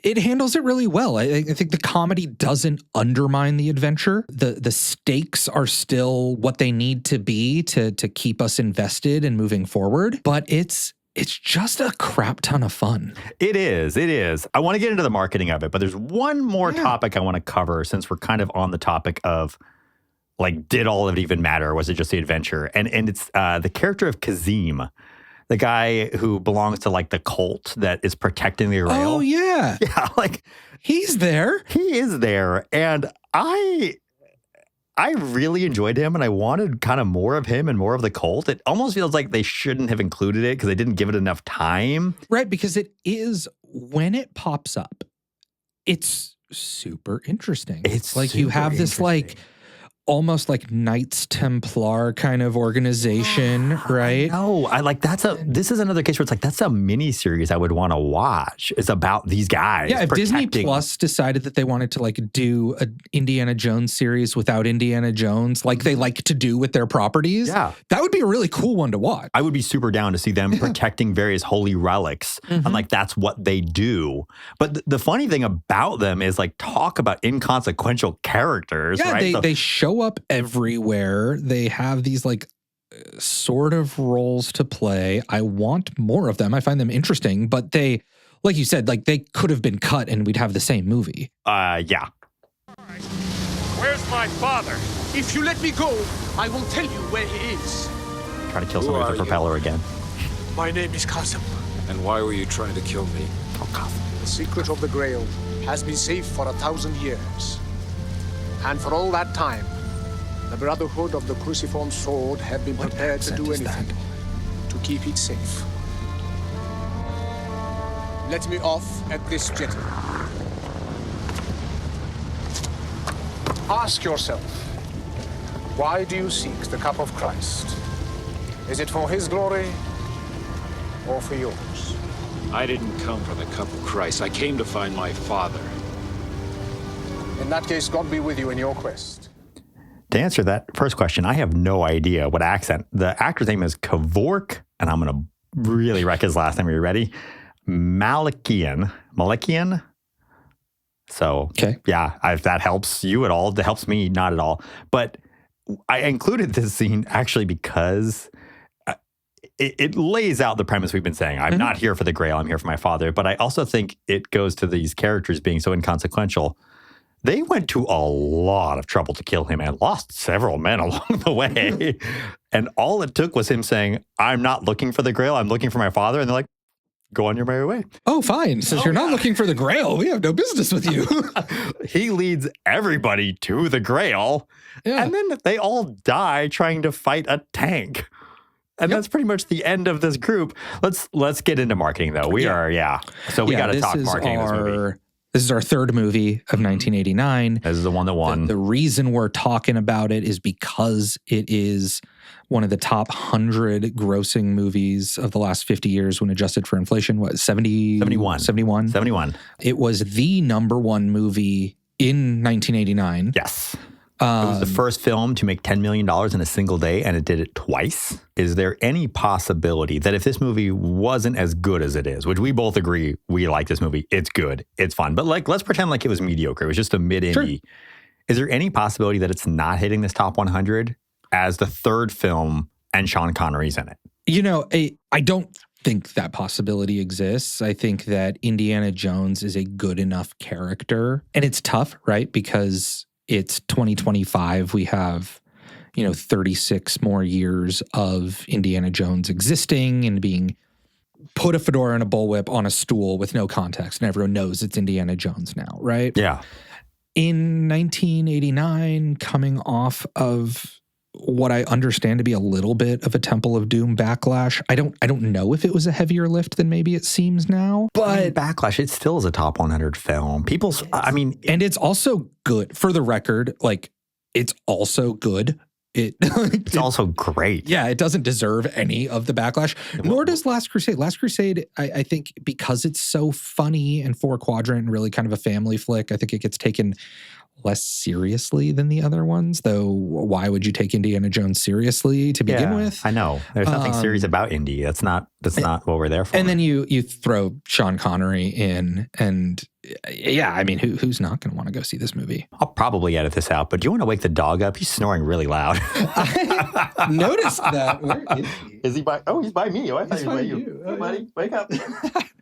it handles it really well. I think the comedy doesn't undermine the adventure. The stakes are still what they need to be to keep us invested and moving forward. But it's just a crap ton of fun. It is. I want to get into the marketing of it, but there's one more topic I want to cover since we're kind of on the topic of like, did all of it even matter? Or was it just the adventure? And it's the character of Kazim. The guy who belongs to like the cult that is protecting the rail. Oh, yeah. Yeah, like he's there. He is there. And I really enjoyed him, and I wanted kind of more of him and more of the cult. It almost feels like they shouldn't have included it because they didn't give it enough time. Right, because it is, when it pops up, it's super interesting. It's like you have this like almost like Knights Templar kind of organization, right? No, this is another case where it's like, that's a mini series I would want to watch. It's about these guys. Yeah, if Disney Plus decided that they wanted to like do an Indiana Jones series without Indiana Jones, like they like to do with their properties, that would be a really cool one to watch. I would be super down to see them protecting various holy relics. And like, that's what they do. But the funny thing about them is like, talk about inconsequential characters, right? They show up everywhere. They have these like sort of roles to play. I want more of them. I find them interesting, but they, like you said, like they could have been cut and we'd have the same movie. Yeah. Where's my father? If you let me go, I will tell you where he is. Try to kill somebody with a propeller again. My name is Qasim. And why were you trying to kill me? Oh, God. The secret of the Grail has been safe for 1,000 years. And for all that time, the Brotherhood of the Cruciform Sword have been prepared to do anything to keep it safe. Let me off at this jetty. Ask yourself, why do you seek the cup of Christ? Is it for his glory or for yours? I didn't come for the cup of Christ. I came to find my father. In that case, God be with you in your quest. To answer that first question, I have no idea what accent. The actor's name is Kevork, and I'm going to really wreck his last name. Are you ready? Malikian. So, Okay. Yeah, if that helps you at all, that helps me not at all. But I included this scene actually because it lays out the premise we've been saying. I'm not here for the Grail. I'm here for my father. But I also think it goes to these characters being so inconsequential. They went to a lot of trouble to kill him and lost several men along the way. And all it took was him saying, I'm not looking for the Grail. I'm looking for my father. And they're like, go on your merry way. Oh, fine. Since you're not looking for the Grail, we have no business with you. He leads everybody to the Grail. Yeah. And then they all die trying to fight a tank. And that's pretty much the end of this group. Let's get into marketing, though. We are. So we got to talk marketing in this movie. This is our third movie of 1989. This is the one that won. The reason we're talking about it is because it is one of the top 100 grossing movies of the last 50 years when adjusted for inflation. What, 71? 71. It was the number one movie in 1989. Yes. It was the first film to make $10 million in a single day, and it did it twice. Is there any possibility that if this movie wasn't as good as it is, which we both agree we like this movie, it's good, it's fun, but let's pretend like it was mediocre, it was just a mid-indie. Sure. Is there any possibility that it's not hitting this top 100 as the third film and Sean Connery's in it? You know, I don't think that possibility exists. I think that Indiana Jones is a good enough character, and it's tough, right? Because it's 2025. We have, 36 more years of Indiana Jones existing and being put a fedora and a bullwhip on a stool with no context. And everyone knows it's Indiana Jones now, right? Yeah. In 1989, coming off of what I understand to be a little bit of a Temple of Doom backlash. I don't know if it was a heavier lift than maybe it seems now, but backlash, it still is a top 100 film. And it's also good for the record. Like, it's also good. It's also great. Yeah, it doesn't deserve any of the backlash, nor does Last Crusade. Last Crusade, I think because it's so funny and four quadrant and really kind of a family flick, I think it gets taken less seriously than the other ones, though. Why would you take Indiana Jones seriously to begin with? I know there's nothing serious about Indy. That's not what we're there for. And then you throw Sean Connery in, and I mean, who's not going to want to go see this movie? I'll probably edit this out, but do you want to wake the dog up? He's snoring really loud. I noticed that. Where is he? Is he by? Oh, he's by me. Oh, I thought he was by you. Hey, buddy, wake up.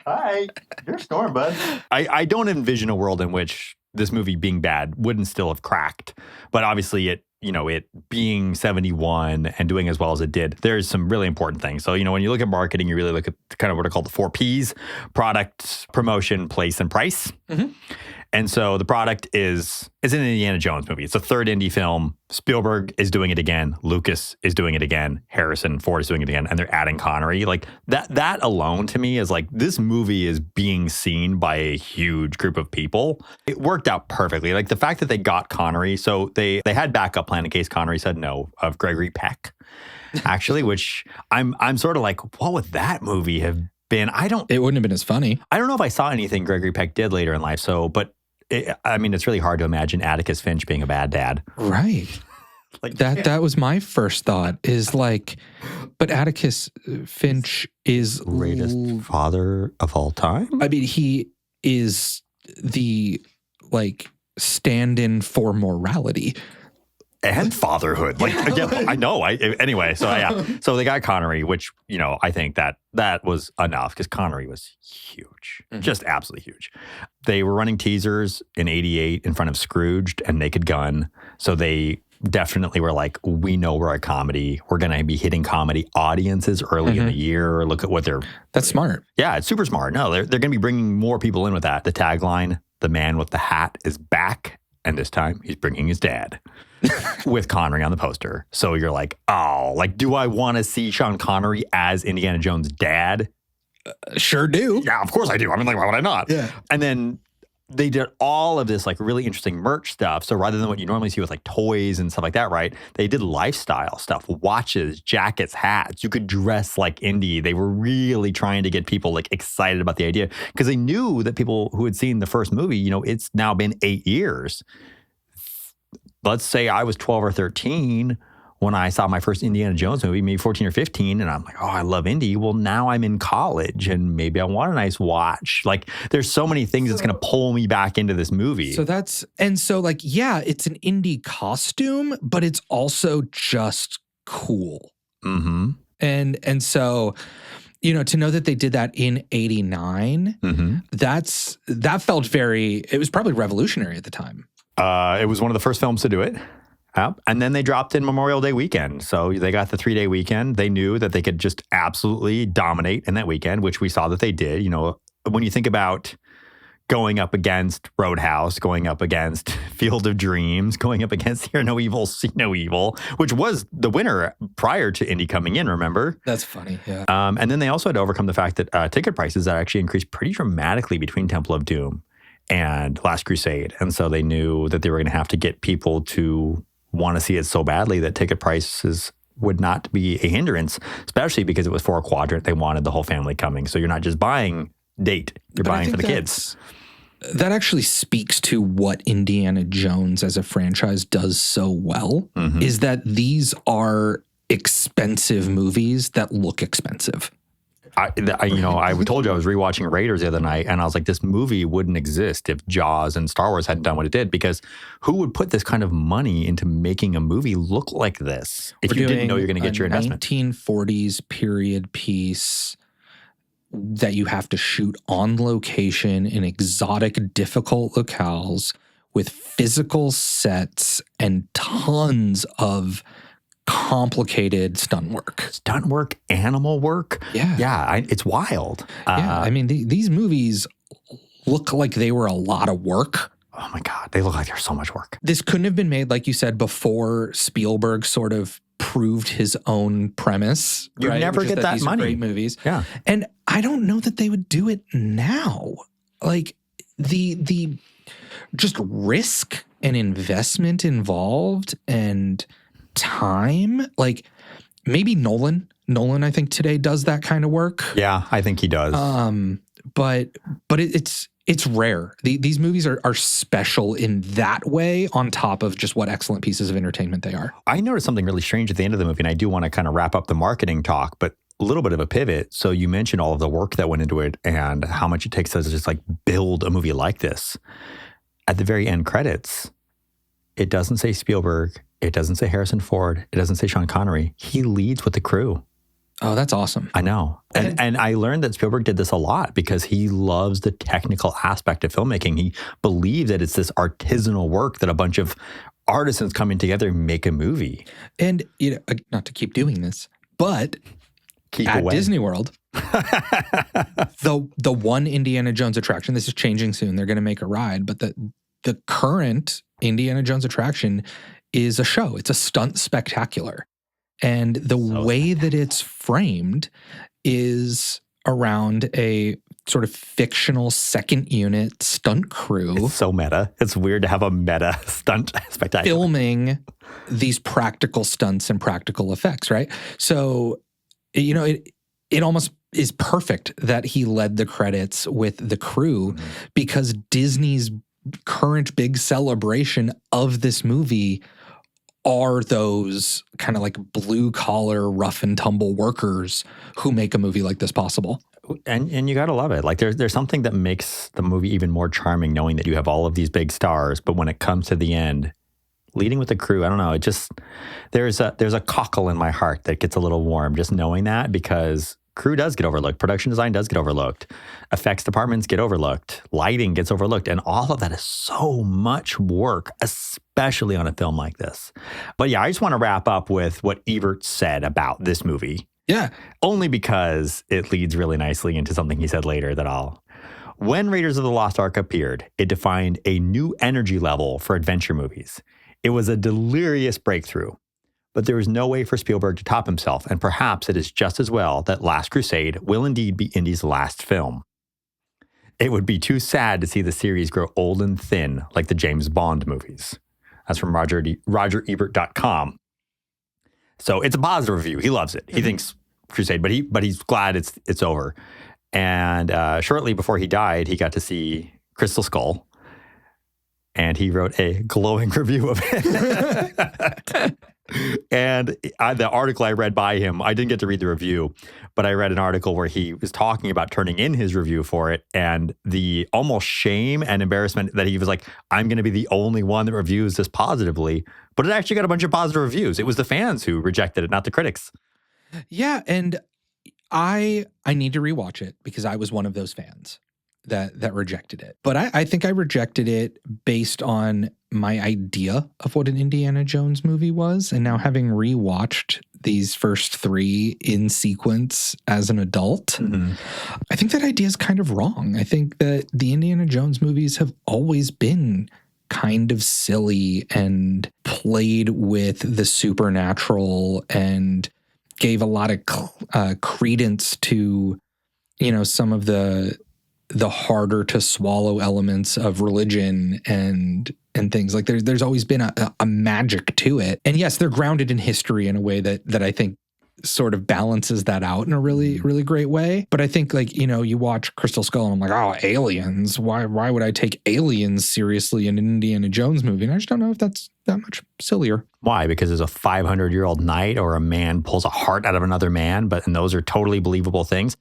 Hi, you're snoring, bud. I don't envision a world in which this movie being bad wouldn't still have cracked. But obviously it being 71 and doing as well as it did, there's some really important things. So, when you look at marketing, you really look at kind of what are called the 4 Ps: product, promotion, place, and price. Mm-hmm. And so the product is an Indiana Jones movie. It's a third indie film. Spielberg is doing it again. Lucas is doing it again. Harrison Ford is doing it again. And they're adding Connery. Like that alone to me is like, this movie is being seen by a huge group of people. It worked out perfectly. Like the fact that they got Connery. So they had backup plan in case Connery said no, of Gregory Peck, actually, which I'm sort of like, what would that movie have been? It wouldn't have been as funny. I don't know if I saw anything Gregory Peck did later in life. So, but it's really hard to imagine Atticus Finch being a bad dad. Right. That was my first thought is like, but Atticus Finch is greatest father of all time. I mean, he is the stand-in for morality. And fatherhood. I know. Anyway, so they got Connery, which, I think that was enough because Connery was huge, just absolutely huge. They were running teasers in 88 in front of Scrooged and Naked Gun. So they definitely were like, we know we're a comedy. We're going to be hitting comedy audiences early in the year. Look at what they're... That's smart. Yeah, it's super smart. No, they're going to be bringing more people in with that. The tagline, the man with the hat is back. And this time he's bringing his dad with Connery on the poster. So you're like, oh, like, do I want to see Sean Connery as Indiana Jones' dad? Sure do. Yeah, of course I do. I mean, like, why would I not? Yeah. And then they did all of this like really interesting merch stuff. So rather than what you normally see with like toys and stuff like that, right? They did lifestyle stuff, watches, jackets, hats. You could dress like Indy. They were really trying to get people like excited about the idea because they knew that people who had seen the first movie, you know, it's now been 8 years. Let's say I was 12 or 13 when I saw my first Indiana Jones movie, maybe 14 or 15, and I'm like, oh, I love Indy. Well, now I'm in college and maybe I want a nice watch. Like, there's so many things that's going to pull me back into this movie. So like, yeah, it's an Indy costume, but it's also just cool. Mm-hmm. And so, you know, to know that they did that in 89, that felt it was probably revolutionary at the time. It was one of the first films to do it. And then they dropped in Memorial Day weekend. So they got the 3-day weekend. They knew that they could just absolutely dominate in that weekend, which we saw that they did. You know, when you think about going up against Roadhouse, going up against Field of Dreams, going up against Hear No Evil, See No Evil, which was the winner prior to Indy coming in, remember? That's funny, yeah. And then they also had to overcome the fact that ticket prices had actually increased pretty dramatically between Temple of Doom and Last Crusade. And so they knew that they were going to have to get people to want to see it so badly that ticket prices would not be a hindrance, especially because it was for a quadrant. They wanted the whole family coming. So you're not just buying date, you're buying for the kids. That actually speaks to what Indiana Jones as a franchise does so well, is that these are expensive movies that look expensive. I told you I was rewatching Raiders the other night, and I was like, this movie wouldn't exist if Jaws and Star Wars hadn't done what it did, because who would put this kind of money into making a movie look like this if you didn't know you're going to get your investment? 1940s period piece that you have to shoot on location in exotic, difficult locales with physical sets and tons of complicated stunt work, animal work. Yeah, it's wild. I mean, these movies look like they were a lot of work. Oh my God, they look like they're so much work. This couldn't have been made, like you said, before Spielberg sort of proved his own premise. You never get that these money. Are great movies. Yeah, and I don't know that they would do it now. Like the just risk and investment involved and time, like maybe Nolan, I think today does that kind of work. Yeah, I think he does. But it's rare. These movies are special in that way, on top of just what excellent pieces of entertainment they are. I noticed something really strange at the end of the movie, and I do want to kind of wrap up the marketing talk, but a little bit of a pivot. So you mentioned all of the work that went into it and how much it takes us to just like build a movie like this. At the very end credits, it doesn't say Spielberg. It doesn't say Harrison Ford. It doesn't say Sean Connery. He leads with the crew. Oh, that's awesome. I know. And I learned that Spielberg did this a lot because he loves the technical aspect of filmmaking. He believes that it's this artisanal work that a bunch of artisans coming together make a movie. And, you know, not to keep doing this, but at Disney World, the one Indiana Jones attraction, this is changing soon. They're going to make a ride, but the current Indiana Jones attraction is a show. It's a stunt spectacular. And the way that it's framed is around a sort of fictional second unit stunt crew. It's so meta. It's weird to have a meta stunt spectacular. Filming these practical stunts and practical effects, right? So, you know, it almost is perfect that he led the credits with the crew because Disney's current big celebration of this movie are those kind of like blue collar, rough and tumble workers who make a movie like this possible. And you got to love it. Like there's something that makes the movie even more charming, knowing that you have all of these big stars, but when it comes to the end, leading with the crew, I don't know, it just, there's a cockle in my heart that gets a little warm just knowing that, because Crew does get overlooked. Production design does get overlooked. Effects departments get overlooked. Lighting gets overlooked. And all of that is so much work, especially on a film like this. But yeah, I just want to wrap up with what Ebert said about this movie. Yeah. Only because it leads really nicely into something he said later that When Raiders of the Lost Ark appeared, it defined a new energy level for adventure movies. It was a delirious breakthrough. But there is no way for Spielberg to top himself, and perhaps it is just as well that Last Crusade will indeed be Indy's last film. It would be too sad to see the series grow old and thin like the James Bond movies. That's from RogerEbert.com. So it's a positive review. He loves it. He thinks Crusade, but he's glad it's over. And shortly before he died, he got to see Crystal Skull, and he wrote a glowing review of it. And the article I read by him, I didn't get to read the review, but I read an article where he was talking about turning in his review for it and the almost shame and embarrassment that he was like, I'm going to be the only one that reviews this positively. But it actually got a bunch of positive reviews. It was the fans who rejected it, not the critics. Yeah, and I need to rewatch it because I was one of those fans that rejected it. But I think I rejected it based on my idea of what an Indiana Jones movie was. And now having rewatched these first three in sequence as an adult, I think that idea is kind of wrong. I think that the Indiana Jones movies have always been kind of silly and played with the supernatural and gave a lot of credence to, some of the harder to swallow elements of religion and things. Like there's always been a magic to it. And yes, they're grounded in history in a way that I think sort of balances that out in a really, really great way. But I think you watch Crystal Skull and I'm like, oh, aliens. Why would I take aliens seriously in an Indiana Jones movie? And I just don't know if that's that much sillier. Why? Because there's a 500-year-old knight or a man pulls a heart out of another man, and those are totally believable things.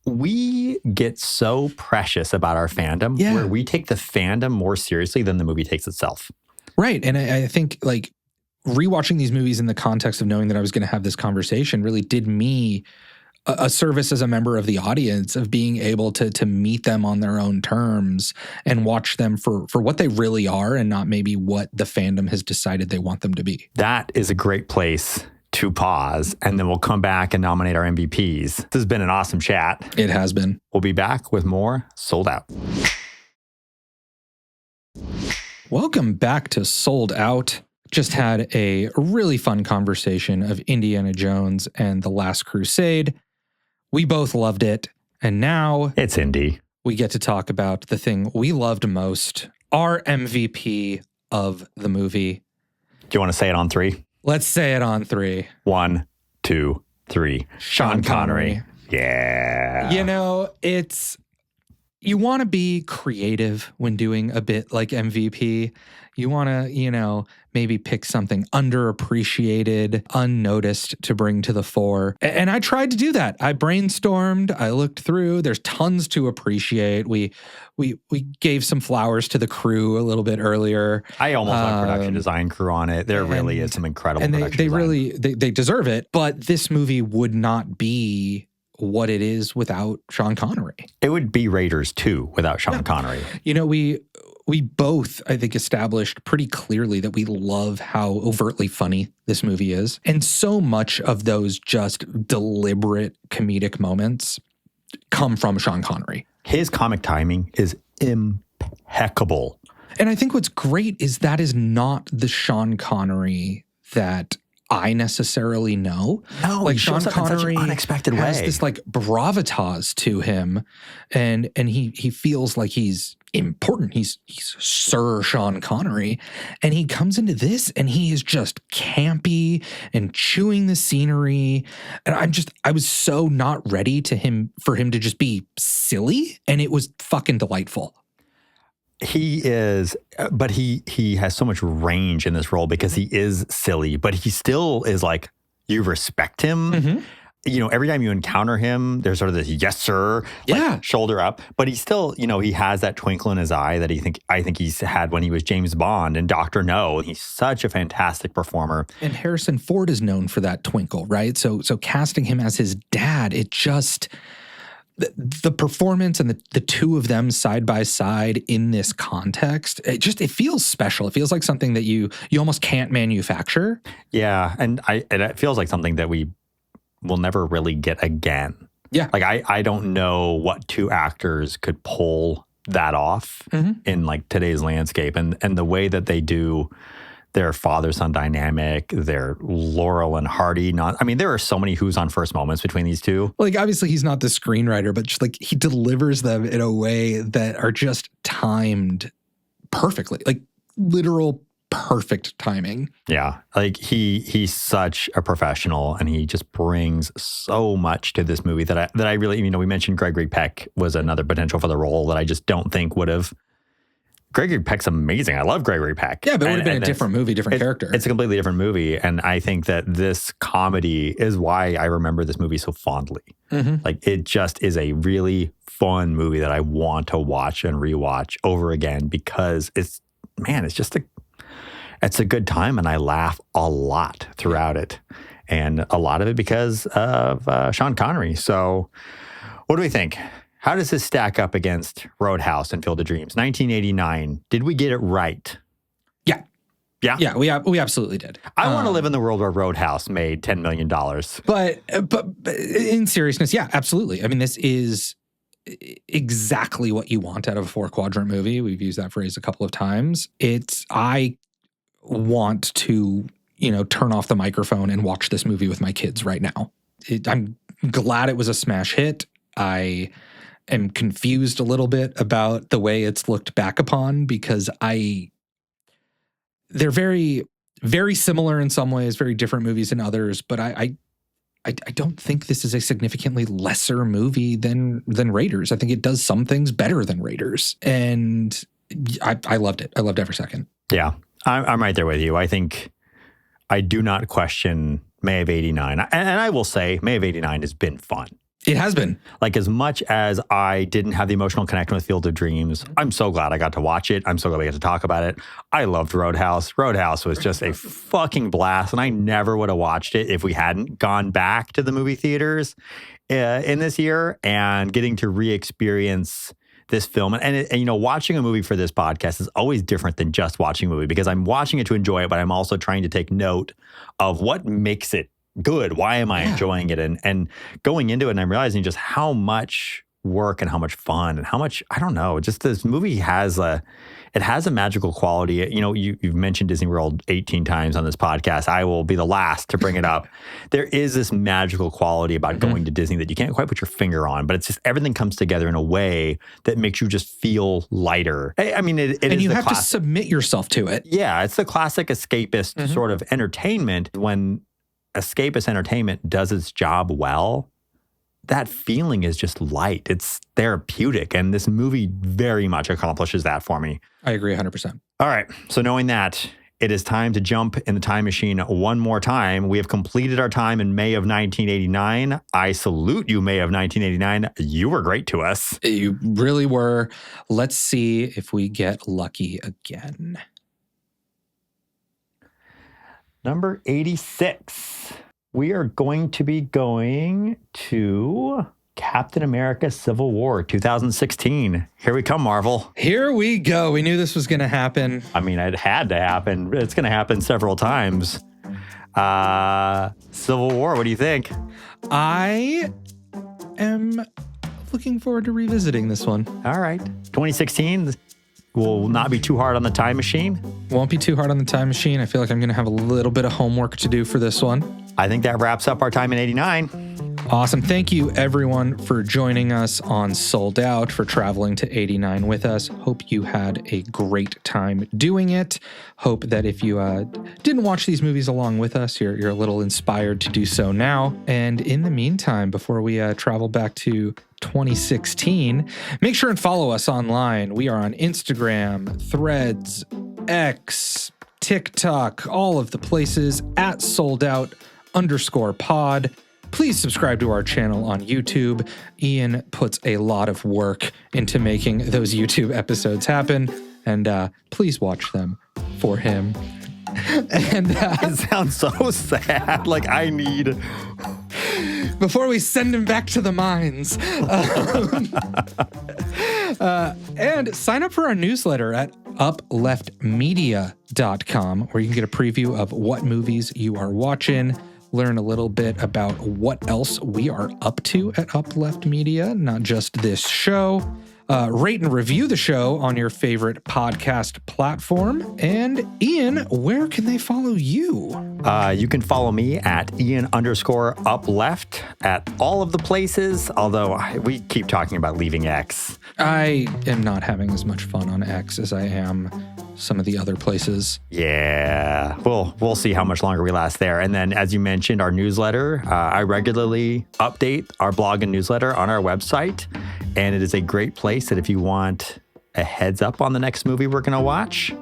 We get so precious about our fandom where we take the fandom more seriously than the movie takes itself. Right. And I think rewatching these movies in the context of knowing that I was going to have this conversation really did me a service as a member of the audience of being able to meet them on their own terms and watch them for what they really are and not maybe what the fandom has decided they want them to be. That is a great place to pause, and then we'll come back and nominate our MVPs. This has been an awesome chat. It has been. We'll be back with more Sold Out. Welcome back to Sold Out. Just had a really fun conversation of Indiana Jones and The Last Crusade. We both loved it, and now it's Indy. We get to talk about the thing we loved most, our MVP of the movie. Do you want to say it on three? Let's say it on three. 1, 2, 3. Sean Connery. Yeah. You want to be creative when doing a bit like MVP. You want to, maybe pick something underappreciated, unnoticed to bring to the fore. And I tried to do that. I brainstormed. I looked through. There's tons to appreciate. We gave some flowers to the crew a little bit earlier. I almost went production design crew on it. There really is some incredible production design. They deserve it. But this movie would not be what it is without Sean Connery. It would be Raiders 2 without Sean Connery. We both, I think, established pretty clearly that we love how overtly funny this movie is. And so much of those just deliberate comedic moments come from Sean Connery. His comic timing is impeccable. And I think what's great is that is not the Sean Connery that I necessarily know. No, like he Sean shows up in such Connery an unexpected has way. this gravitas to him, and he feels like he's important. He's Sir Sean Connery, and he comes into this and he is just campy and chewing the scenery. And I was so not ready for him to just be silly, and it was fucking delightful. He is, but he has so much range in this role because he is silly, but he still is like, you respect him. every time you encounter him, there's sort of this yes sir, shoulder up. But he still, he has that twinkle in his eye that I think he's had when he was James Bond and Dr. No. He's such a fantastic performer. And Harrison Ford is known for that twinkle, right? So casting him as his dad, it just the performance and the two of them side by side in this context, it feels special. It feels like something that you almost can't manufacture. Yeah, and it feels like something that we will never really get again. Yeah. Like I don't know what two actors could pull that off in like today's landscape, and the way that they do their father-son dynamic, their Laurel and Hardy. There are so many who's on first moments between these two. Like, obviously he's not the screenwriter, but just like he delivers them in a way that are just timed perfectly, like literal perfect timing. Yeah. Like he's such a professional, and he just brings so much to this movie that I really, we mentioned Gregory Peck was another potential for the role that I just don't think would have. Gregory Peck's amazing. I love Gregory Peck. Yeah, but it would have been a different movie, different character. It's a completely different movie. And I think that this comedy is why I remember this movie so fondly. Like, it just is a really fun movie that I want to watch and rewatch over again, because it's a good time, and I laugh a lot throughout it. And a lot of it because of Sean Connery. So what do we think? How does this stack up against Roadhouse and Field of Dreams? 1989. Did we get it right? Yeah. Yeah? Yeah, we absolutely did. I want to live in the world where Roadhouse made $10 million. But in seriousness, yeah, absolutely. I mean, this is exactly what you want out of a 4-quadrant movie. We've used that phrase a couple of times. I want to, turn off the microphone and watch this movie with my kids right now. I'm glad it was a smash hit. I am confused a little bit about the way it's looked back upon, because they're very, very similar in some ways, very different movies in others, but I don't think this is a significantly lesser movie than Raiders. I think it does some things better than Raiders, and I loved it. I loved every second. Yeah, I'm right there with you. I think I do not question May of '89, and I will say May of '89 has been fun. It has been. Like, as much as I didn't have the emotional connection with Field of Dreams, I'm so glad I got to watch it. I'm so glad we got to talk about it. I loved Roadhouse. Roadhouse was just a fucking blast, and I never would have watched it if we hadn't gone back to the movie theaters in this year and getting to re-experience this film. And watching a movie for this podcast is always different than just watching a movie, because I'm watching it to enjoy it, but I'm also trying to take note of what makes it good. Why am I enjoying it? And going into it, and I'm realizing just how much work and how much fun and how much, I don't know, just this movie has a magical quality. You've mentioned Disney World 18 times on this podcast. I will be the last to bring it up. There is this magical quality about going to Disney that you can't quite put your finger on, but it's just everything comes together in a way that makes you just feel lighter. I mean, it is. And you have to submit yourself to it. Yeah, it's the classic escapist sort of entertainment. When escapist entertainment does its job well, that feeling is just light. It's therapeutic. And this movie very much accomplishes that for me. I agree 100%. All right. So knowing that, it is time to jump in the time machine one more time. We have completed our time in May of 1989. I salute you, May of 1989. You were great to us. You really were. Let's see if we get lucky again. Number 86. We are going to be going to Captain America Civil War 2016. Here we come, Marvel. Here we go. We knew this was going to happen. I mean, it had to happen. It's going to happen several times. Civil War, what do you think? I am looking forward to revisiting this one. All right. 2016 will not be too hard on the time machine. Won't be too hard on the time machine. I feel like I'm going to have a little bit of homework to do for this one. I think that wraps up our time in 89. Awesome. Thank you, everyone, for joining us on Sold Out, for traveling to 89 with us. Hope you had a great time doing it. Hope that if you didn't watch these movies along with us, you're a little inspired to do so now. And in the meantime, before we travel back to 2016, make sure and follow us online. We are on Instagram, Threads, X, TikTok, all of the places at soldout_pod. Please subscribe to our channel on YouTube. Ian puts a lot of work into making those YouTube episodes happen, and please watch them for him. And It sounds so sad. Like I need... before we send him back to the mines. And sign up for our newsletter at upleftmedia.com, where you can get a preview of what movies you are watching, learn a little bit about what else we are up to at Upleft Media, not just this show. Rate and review the show on your favorite podcast platform. And Ian, where can they follow you? You can follow me at Ian_upleft at all of the places, although we keep talking about leaving X. I am not having as much fun on X as I am some of the other places. Yeah, we'll see how much longer we last there. And then, as you mentioned, our newsletter, I regularly update our blog and newsletter on our website. And it is a great place that if you want a heads up on the next movie we're going to watch,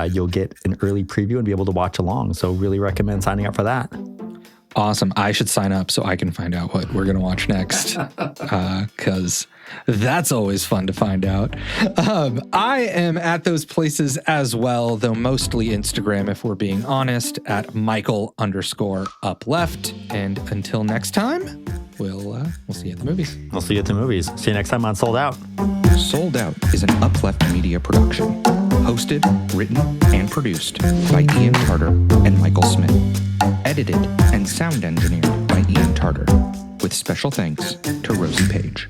you'll get an early preview and be able to watch along. So really recommend signing up for that. Awesome. I should sign up so I can find out what we're going to watch next, because that's always fun to find out. I am at those places as well, though mostly Instagram, if we're being honest, at Michael_upleft. And until next time, we'll see you at the movies. We'll see you at the movies. See you next time on Sold Out. Sold Out is an Upleft Media production. Hosted, written, and produced by Ian Tarter and Michael Smith. Edited and sound engineered by Ian Tarter. With special thanks to Rosie Page.